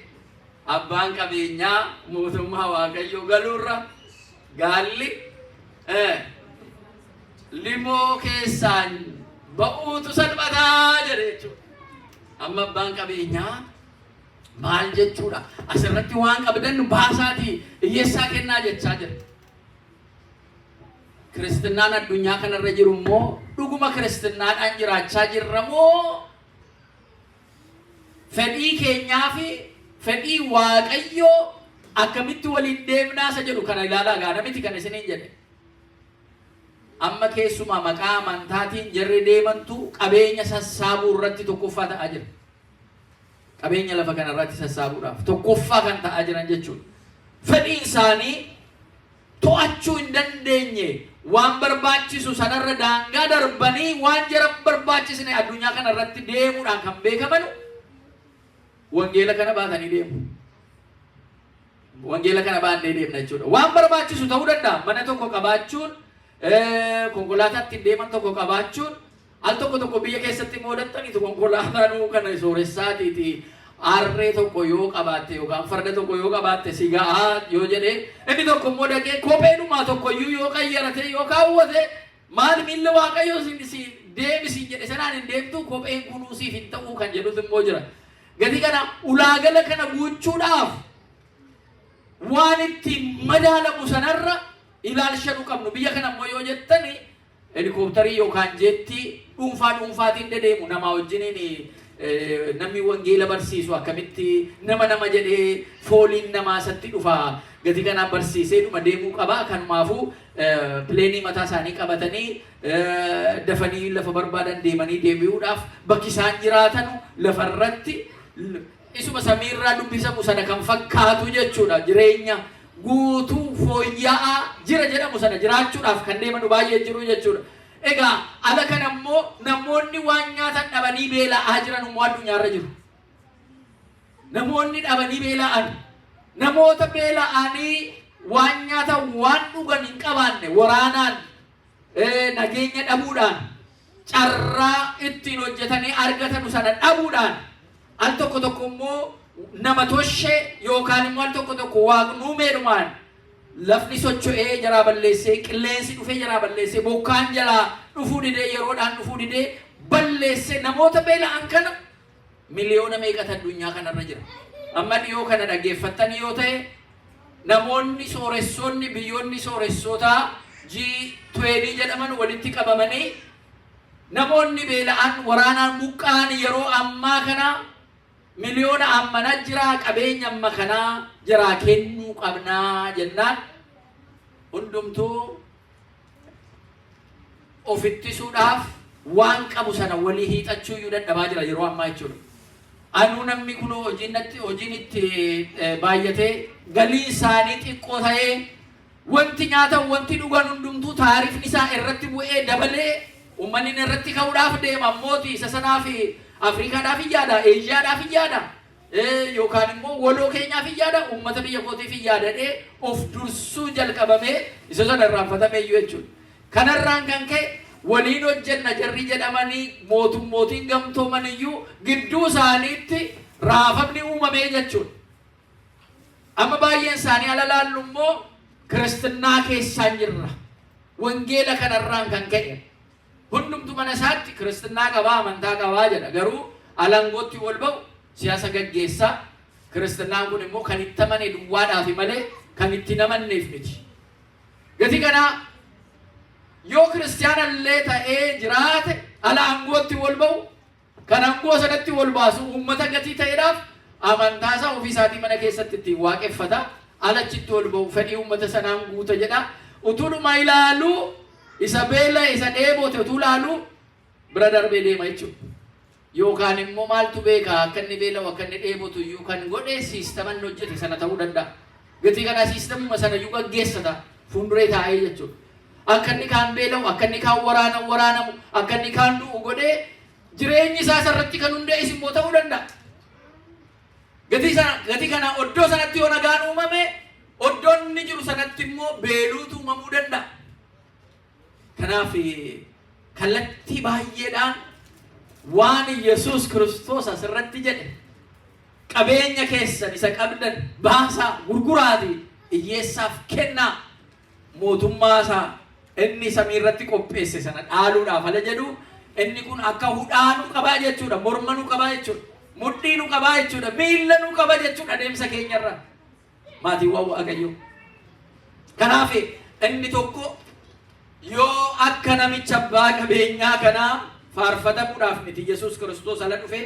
Abbaan qabeenyaa mootummaa Waaqayyoo galuurra gaalli limoo keessaan ba'uutu salphataa jedhe jechuudha. Amma abbaan qabeenyaa maal jechuudha? Asirratti waan qabdan baasaatii hiyyeessaa kennaa jechaa jira. Kiristinnaan addunyaa kanarra jiru immoo dhuguma kiristinnaadhaan jiraachaa jirra moo fedhii keenyaa fi fedhii Waaqayyoo akkamitti waliin deemnaa isa jedhu kana ilaalaa gaana miti kan isiniin jedhe. Amma keessumaa maqaa amantaatiin jarri deemantu qabeenya sassaabuu irratti tokkoffaa ta'aa jira. Qabeenya lafa kanarratti sassaabuudhaaf tokkoffaa kan ta'aa jiran jechuudha. Fedhiin isaanii to'achuu hin dandeenye waan barbaachisu sanarra daangaa darbanii waan jara barbaachisne addunyaa kanarratti deemuudhaan kan beekaman wangeela kana baatanii deemu. Wangeela kana baannee deemna jechuudha. Waan barbaachisu ta'uu danda'a. Mana tokko qabaachuun, konkolaataatti deeman tokko qabaachuun, al tokko biyya keessatti moodattaniitu konkolaataa kana sooressaatiiti arree tokko yoo qabaatte yookaan farda tokko yoo qabaatte si gahaa yoo jedhee inni tokko immoo dhaqee kopheedhumaa tokko iyyuu yoo qayyarate yoo kaawwate maal miilla waaqayyoo si deebisi jedhe sanaan hin deemtu kopheen kunuu siif hin ta'uu kan jedhutu immoo jira. Gati kana ulaagala kana guuchuudhaaf waan itti madaalamu sanarra ilaalcha nu qabnu. Biyya kana immoo yoo jettani helikoophtarii yookaan jeetti dhuunfaatiin dedeemu namaa wajjiniin namni wangeela barsiisu akkamitti nama jedhee fooliin namaa isatti dhufa. Gati kana barsiisee dhuma deemuu qaba. Kanumaafuu pileenii mataa isaanii qabatanii dafanii lafa barbaadan deemanii deebi'uudhaaf bakki isaan jiraatan lafarratti isuma samiirraa dubbisamu sana kan fakkaatu jechuudha. Jireenya guutuu fooyya'aa jira jedhamu sana jiraachuudhaaf kan deemanu baay'ee jiru jechuudha. Egaa ala kana immoo namoonni waan nyaatan dhabanii beela'aa jiran immoo addunyaarra jiru. Namoonni dhabanii beela'an, namoota beela'anii waan nyaatan waan dhugan hin qabaanne waraanaan nageenya dhabuudhaan carraa ittiin hojjetanii argatan sana dhabuudhaan al tokko immoo nama toshee yookaan immoo al tokko waaqnuumeedhumaan lafni socho'ee jaraa balleessee qilleensi dhufee jaraa balleessee bokkaan jalaa dhufuu didee yeroodhaan dhufuu didee balleessee namoota beela'an kana miliyoona meeqatu addunyaa kanarra jira. Amma dhiyoo kana dhaggeeffattanii yoo ta'e namoonni sooressoonni biyyoonni sooressootaa G20 jedhaman walitti qabamanii namoonni beela'an waraanaan buqqa'an yeroo ammaa kana miliyoona ammana jira. Qabeenya amma kanaa jiraa kennuu qabnaa jennaan hundumtuu of ittisuudhaaf waan qabu sana walii hiixachuu iyyuu dadhabaa jira yeroo ammaa jechuudha. Anuu namni kun hojiin itti baay'atee galii isaanii xiqqoo ta'ee wanti nyaatan wanti dhugan hundumtuu taarifni isaa irratti bu'ee dabalee uummanni irratti ka'uudhaaf deema. Ammooti isa sanaaf Afrikaadhaaf iyyaadha, Eeshiyaadhaaf iyyaadha, yookaan immoo waloo keenyaaf iyyaadha, uummata biyya kootiif iyyaadhadhee of dursuu jalqabamee isa sana irraanfatame iyyuu jechuudha. Kanarraan kan ka'e waliin hojjenna jarri jedhamanii mootummootni gamtooman iyyuu gidduu isaaniitti raafamni uumamee jechuudha. Amma baay'een isaanii ala laallu immoo kiristinnaa keessaan jirra. Wangeela kanarraan kan ka'e hundumtu mana isaatti kiristinnaa qabaa amantaa qabaa jedha. Garuu alangootti wal ba'u siyaasa gaggeessaa. Kiristinnaan kun immoo kan itti amane duwwaadhaaf malee kan itti namanneef miti. Gati kanaa yoo kiristiyaana illee ta'ee jiraate alangootti wal ba'u kan angoo sanatti wal baasu uummata gatii ta'eedhaaf amantaa isaa ofii isaatii mana keessatti ittiin waaqeffata. Alachitti wal ba'u fedhii uummata sanaan guuta jedha. Utuudhuma ilaaluu isa beela isa dheebote utuu ilaaluu bira darbee deema jechuudha. Yookaan immoo maaltu beeka akka inni beela'u akka inni dheebotu iyyuu kan godhe siistaman hojjete sana ta'uu danda'a. Gatii kana siistamuma sana iyyuu gaggeessata fuulduree taa'ee jechuudha. Akka inni kaan beela'u akka inni kaan waraanamu akka inni kaan du'u godhee jireenyi isaa irratti kan hundees immoo ta'uu danda'a. Gatii kana oddoo sanatti yoo nagaan uumame oddoon inni jiru sanatti immoo beeluutu uumamuu danda'a. Kanaaf kallattii baay'eedhaan waan Yesuus Kiristoos asirratti jedhe qabeenya keessan isa qabdan baasaa gurguraatii hiyyeessaaf kennaa mootummaa isaa inni samii irratti qopheesse sana dhaaluudhaaf ala jedhu inni kun akka hudhaanuu qabaa jechuudha. Mormanuu qabaa jechuudha. Mudhiinuu qabaa jechuudha. Miillanuu qaba jechuudha adeemsa keenyarra. Maatiiwwan Waaqayyoo. Kanaaf inni tokko yoo akka namicha abbaa qabeenyaa kanaa faarfatamuudhaaf miti Yesuus Kiristoos ala dhufe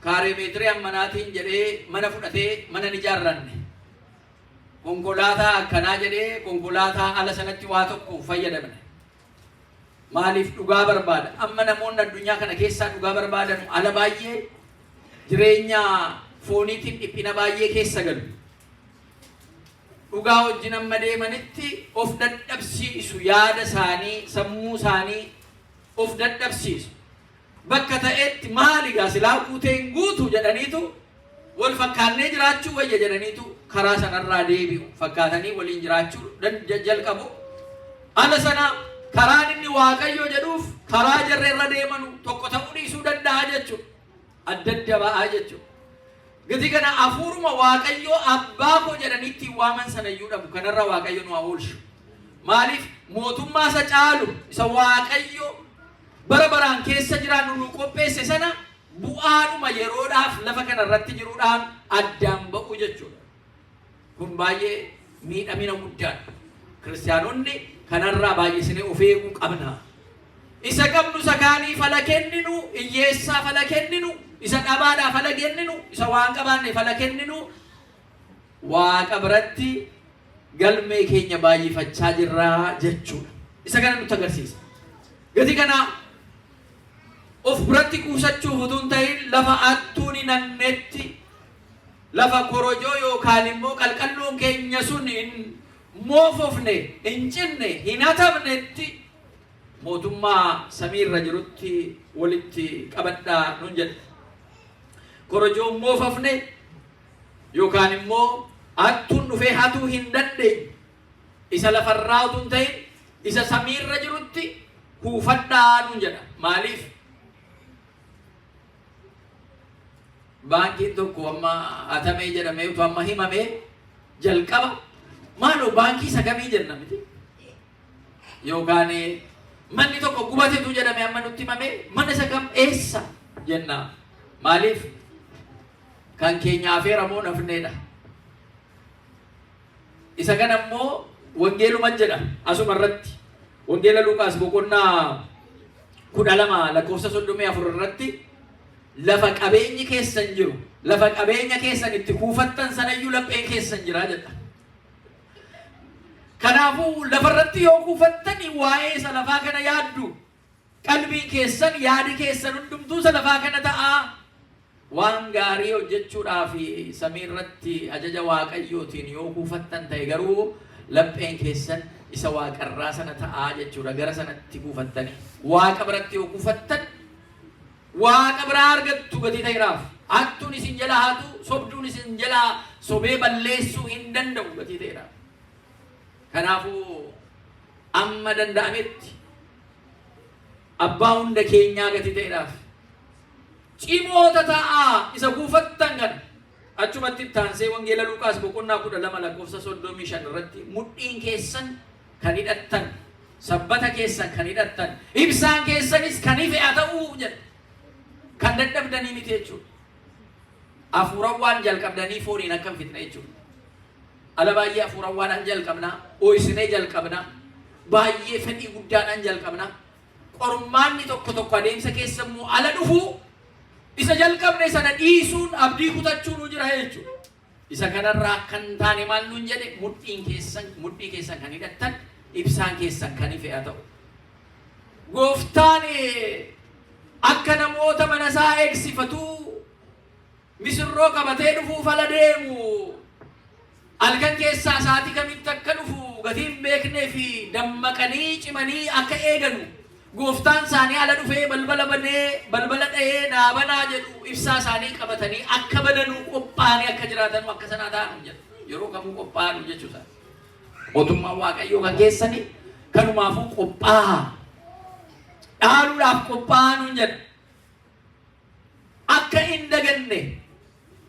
kaaree meetirii ammanaatiin jedhee mana fudhatee mana hin ijaarranne. Konkolaataa akkanaa jedhee konkolaataa ala sanatti waa tokko fayyadamne. Maaliif dhugaa barbaada? Amma namoonni addunyaa kana keessaa dhugaa barbaadan ala baay'ee jireenya fooniitiin dhiphina baay'ee keessa galu. Dhugaa wajjin amma deemanitti of dadhabsiisu yaada isaanii sammuu isaanii of dadhabsiisu. Bakka ta'etti maaligaa silaa guuteen guutu jedhaniitu wal fakkaannee jiraachuu wayya jedhaniitu karaa sanarraa deebi'u fakkaatanii waliin jiraachuu jalqabu. Ala sana karaan inni Waaqayyoo jedhuuf karaa jarreerra deemanu tokko ta'uu dhiisuu danda'a jechuudha. addadda ba'aa jechuudha. Gati kana afuuruma Waaqayyoo abbaa koo jedhanitti waaman sanayyuu dhabu kanarra Waaqayyo nu haa oolchu. Maaliif mootummaa isa caalu isa Waaqayyo bara baraan keessa jiraannu nu qopheesse sana bu'aadhuma yeroodhaaf lafa kanarratti jiruudhaan addaan ba'u jechuudha. Kun baay'ee miidhamina guddaadha. Kiristaanonni kanarraa baay'isnee of eeguu qabna. Isa qabnu isa kaanii fala kenninu, hiyyeessaa fala kenninu, isa dhabaadhaa fala kenninu, isa waan qabaanne fala kenninu, Waaqa biratti galmee keenya baay'ifachaa jirraa jechuudha. Isa kana nutti agarsiisa. Gati kana of biratti kuusachuuf utuu hin ta'in lafa attuun hin hannetti, lafa korojoo yookaan immoo qalqalloon keenya sun hin moofofne, hin cinne, hin hatamnetti mootummaa samiirra jirutti walitti qabadhaa nun jedha. Korojoon moofofne yookaan immoo attuun dhufee hatuu hin dandeenye isa lafarraa utuu hin ta'in isa samiirra jirutti kuufadhaa nun jedha. Maaliif? Baankiin tokko amma hatamee jedhamee utuu amma himamee jalqaba maaloo baankii sagamii jenna miti? Yookaan manni tokko gubatetu jedhame amma nutti himamee mana sagam eessa jenna? Maaliif? Kan keenya afeeramoo nafneedha. Isa kana immoo wangeeluma jedha asuma irratti. Wangeela Luqaas boqonnaa 12 lakkoofsa 34 irratti lafa qabeenyi keessan jiru, lafa qabeenya keessan itti kuufattan sanayyuu lapheen keessan jira jedha. Kanaafuu lafarratti yoo kuufattani waa'ee isa lafaa kana yaaddu, qalbii keessan yaadi keessan hundumtuu isa lafaa kana ta'a. Waan gaarii hojjechuudhaaf samiirratti ajaja Waaqayyootiin yoo kuufattan ta'e garuu lapheen keessan isa waaqarraa sana ta'aa jechuudha. Gara sanatti kuufattani Waaqa biratti yoo kuufattan Waaqa biraa argattu gatii ta'eeraaf. Hattuun isin jala hatu, sobduun isin jala sobee balleessuu hin danda'u gatii ta'eeraaf. Kanaafuu amma danda'ametti abbaa hunda keenyaa gatii ta'eeraaf cimoota ta'a isa kuufattan kana. Achumatti taansee wangeela Luqaas boqonnaa 12 lakkoofsa 35 irratti mudhiin keessan kan hidhattan, sabbata keessan kan hidhattan, ibsaan keessanis kan ife haa ta'uu jedha. Kan dadhabdanii miti jechuudha. Hafuuran waan jalqabdanii fooniin akka hin fitne jechuudha. Ala baay'ee hafuuran waan jalqabnaa, ooyisnee jalqabnaa, baay'ee fedhii guddaadhaan jalqabnaa. Qormaanni tokko tokko adeemsa keessa immoo ala dhufuu isa jalqabne sana dhiisuun abdii kutachuu nu jira jechuudha. Isa kanarraa kan taane maal nuun jedhe mudhii keessan kan hidhattan, ibsaan keessan kan ife haa ta'u. Gooftaan akka namoota mana isaa eegsifatuu misirroo qabatee dhufuuf ala deemu halkan keessaa sa'aatii kamitti akka dhufu gatiin beeknee fi dammaqanii cimanii akka eeganu gooftaan isaanii ala dhufee balbala dha'ee naa banaa jedhu ibsaa isaanii qabatanii akka badanuu qophaa'anii akka jiraatanu akka sanaa ta'anu jedhu. Yeroo kamuu qophaa'anu jechuudha. Mootummaan Waaqayyoo kan keessanii kanumaafuu qophaa'a. Dhaaluudhaaf qophaa'anu jedha. Akka hin daganne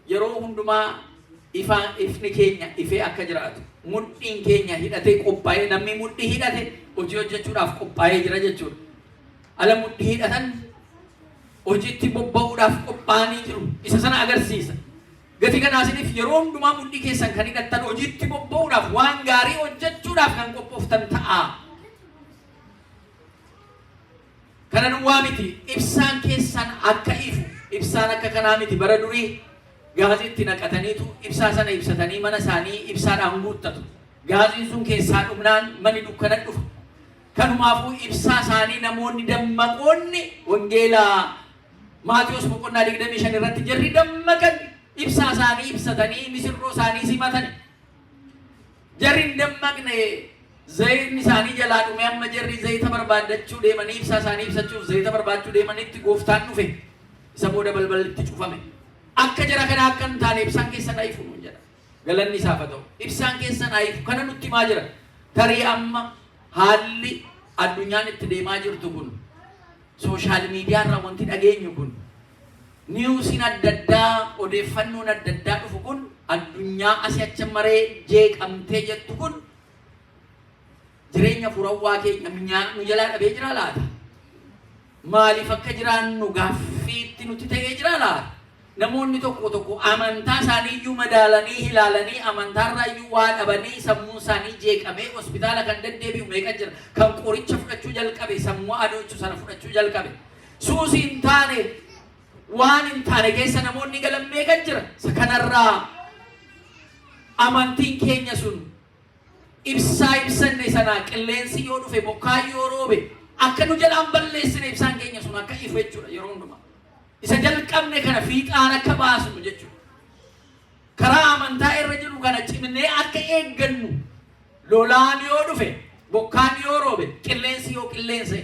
yeroo hundumaa ifni keenya ifee akka jiraatu, mudhiin keenya hidhatee qophaa'ee, namni mudhii hidhate hojii hojjechuudhaaf qophaa'ee jira jechuudha. Ala mudhii hidhatan hojiitti bobba'uudhaaf qophaa'anii jiru. Isa sana agarsiisa. Gatii kanaasiniif yeroo hundumaa mudhii keessan kan hidhattan hojiitti bobba'uudhaaf waan gaarii hojjechuudhaaf kan qophooftan ta'a. Kana duwwaa miti. Ibsaan keessan akka ifu. Ibsaan akka kanaa miti. Bara durii gaasiitti naqataniitu ibsaa sana ibsatanii mana isaanii ibsaadhaan guuttatu. Gaasiin sun keessaa dhumnaan manni dukkana dhufa. Kanumaafuu ibsaa isaanii namoonni dammaqoonni wangeela Maatiyos boqonnaa 25 irratti jarri dammaqan ibsaa isaanii ibsatanii misirroo isaanii simatan. Jarri hin dammaqne zayitni isaanii jalaa dhume amma jarri zayita barbaadachuu deemanii ibsaa isaanii ibsachuuf zayita barbaachuu deemanitti gooftaan dhufe. Isa booda balballitti cufame. Akka jara kana akka hin taane ibsaan keessan haa ifu nuun jedha. Galanni isaaf haa ta'u. Ibsaan keessan haa ifu. Kana nutti himaa jira. Tarii amma haalli addunyaan itti deemaa jirtu kun sooshaal miidiyaa irraa wanti dhageenyu kun niwuusiin adda addaa odeeffannoon adda addaa dhufu kun addunyaa asii achi maree jeeqamtee jettu kun jireenya furawwaa keenya nu jalaa dhabee jira laata? Maaliif akka jiraannu gaaffiitti nuti ta'ee jira laata? Namoonni tokko amantaa isaanii iyyuu madaalanii ilaalanii amantaarraa iyyuu waa dhabanii sammuu isaanii jeeqamee hospitaala kan deddeebi'u meeqa jira? Kan qoricha fudhachuu jalqabe sammuu adoochu sana fudhachuu jalqabe. Suusii hin taane waan hin taane keessa namoonni galan meeqa jira? Isa kanarraa amantiin keenya sun ibsanne sana qilleensi yoo dhufe bokkaa yoo roobe akka nu jalaan balleessine ibsaan keenya sun akka ifu jechuudha yeroo hundumaa. Isa jalqabne kana fiixaan akka baasnu jechuudha. Karaa amantaa irra jiru kana cimnee akka eeggannu lolaan yoo dhufe bokkaan yoo roobe qilleensi yoo qilleense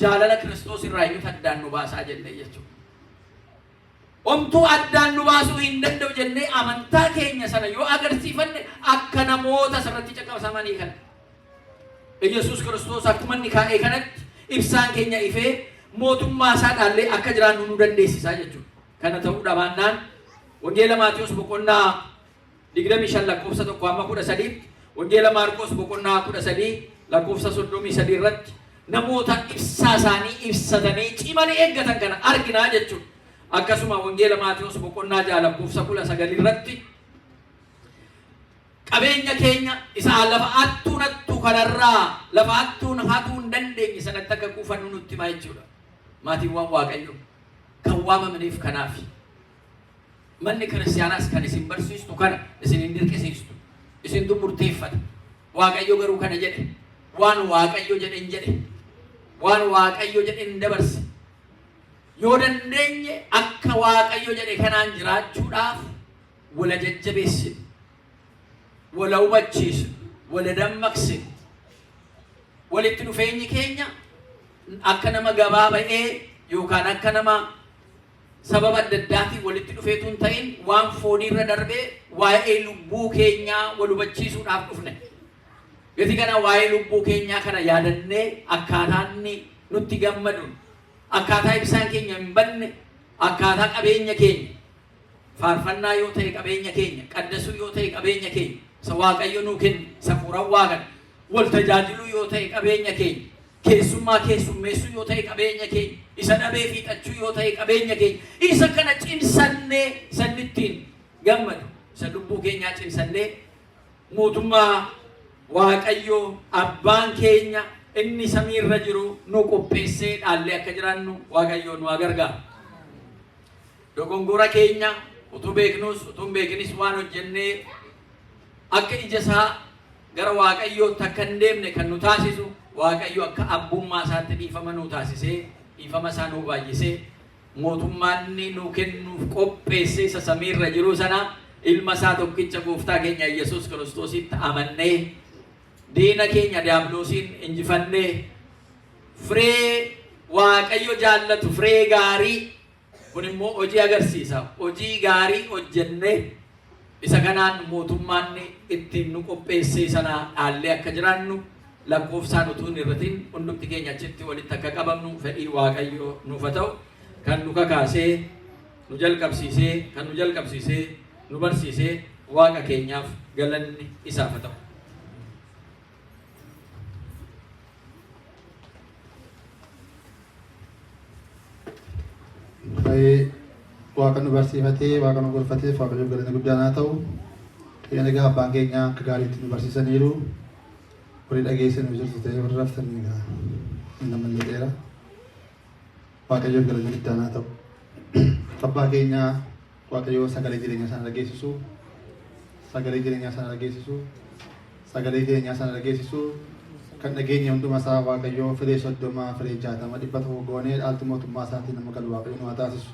jaalala Kiristoos irraa iyyuu addaan nu baasaa jennee jechuudha. Omtuu addaan nu baasuu hin danda'u jennee amantaa keenya sana yoo agarsiifanne akka namoota asirratti caqasamanii kana. Yesuus Kiristoos akkuma inni kaa'ee kanatti ibsaan keenya ifee mootummaa isaa dhaallee akka jiraannu nu dandeessisaa jechuudha. Kana ta'uu dhabaannaan Wangeela Maatiyos boqonnaa 25 lakkoofsa 1-13, Wangeela Maarqos boqonnaa 13 lakkoofsa 33 irratti namoota ibsaa isaanii ibsatanii cimanii eeggatan kana arginaa jechuudha. Akkasuma Wangeela Maatiyos boqonnaa 6 lakkoofsa 19 irratti qabeenya keenya isa lafa attuun kanarraa lafa attuun hatuu hin dandeenye sanatti akka kuufannu nutti himaa jechuudha. Maatiiwwan Waaqayyo kan waamamaniif kanaaf manni kiristaanaas kan isin barsiistu kana isin hin dirqisiistu isintu murteeffata. Waaqayyo garuu kana jedhe waan Waaqayyo jedhe hin jedhe waan Waaqayyo jedhe hin dabarse. Yoo dandeenye akka Waaqayyo jedhe kanaan jiraachuudhaaf wala jajjabeessinu, wala hubachiisnu, wala dammaqsinu, walitti dhufeenyi keenya akka nama gabaa ba'ee yookaan akka nama sababa adda addaatiin walitti dhufeetu hin ta'in waan fooniirra darbee waa'ee lubbuu keenyaa wal hubachiisuudhaaf dhufne. Gati kana waa'ee lubbuu keenyaa kana yaadannee akkaataa inni nutti gammaduun akkaataa ibsaan keenya hin banne akkaataa qabeenya keenya faarfannaa yoo ta'e qabeenya keenya qaddasuu yoo ta'e qabeenya keenya isa Waaqayyo nuu kenne isa fuuran waaqan wal tajaajiluu yoo ta'e qabeenya keenya keessummaa keessummeessuu yoo ta'e qabeenya keenya isa dhabee fiixachuu yoo ta'e qabeenya keenya isa kana cimsannee sannittiin gammadu isa lubbuu keenyaa cimsannee mootummaa Waaqayyo abbaan keenya inni samiirra jiru nu qopheessee dhaallee akka jiraannu Waaqayyo nu gargaaru. Dogongora keenya utuu beeknus utuu hin beeknis waan hojjennee akka ija isaa gara Waaqayyootti akka hin deemne kan nu taasisu Waaqayyo akka abbummaa isaatti dhiifama nu taasisee dhiifama isaa nu baay'isee mootummaan inni nu kennuuf qopheessee isa samiirra jiru sana ilma isaa tokkicha gooftaa keenya Yesuus Kiristoositti amannee diina keenya diiyaabiloosiin injifannee firee Waaqayyo jaallatu firee gaarii kun immoo hojii agarsiisa. Hojii gaarii hojjennee isa kanaan mootummaan ittiin nu qopheessee sana dhaallee akka jiraannu lakkoofsaan utuu hin irratin hundumti keenya achitti walitti akka qabamnu fedhii Waaqayyo nuuf haa ta'u. Kan nu kakaasee nu jalqabsiisee nu barsiisee Waaqa keenyaaf galanni isaaf haa ta'u.
Waaqa nu barsiifatee Waaqa nu gorfatee Waaqayyoof galanni guddaan haa ta'u. Yana egaa abbaan keenya akka gaariitti nu barsiisaniiru. Warri dhageessan nu jirtu ta'ee warri raftanii egaa nama illee Waaqayyoof galanni guddaan haa ta'u. Abbaa keenya Waaqayyoo sagalee jireenyaa sana dhageessisu, sagalee jireenyaa sana dhageessisu, sagalee jireenyaa sana dhageessisu kan dhageenya hunduma isaa Waaqayyoo firee 30 firee 60 100 goonee dhaalti mootummaa isaatiin nama galu Waaqayyo nu haa taasisu.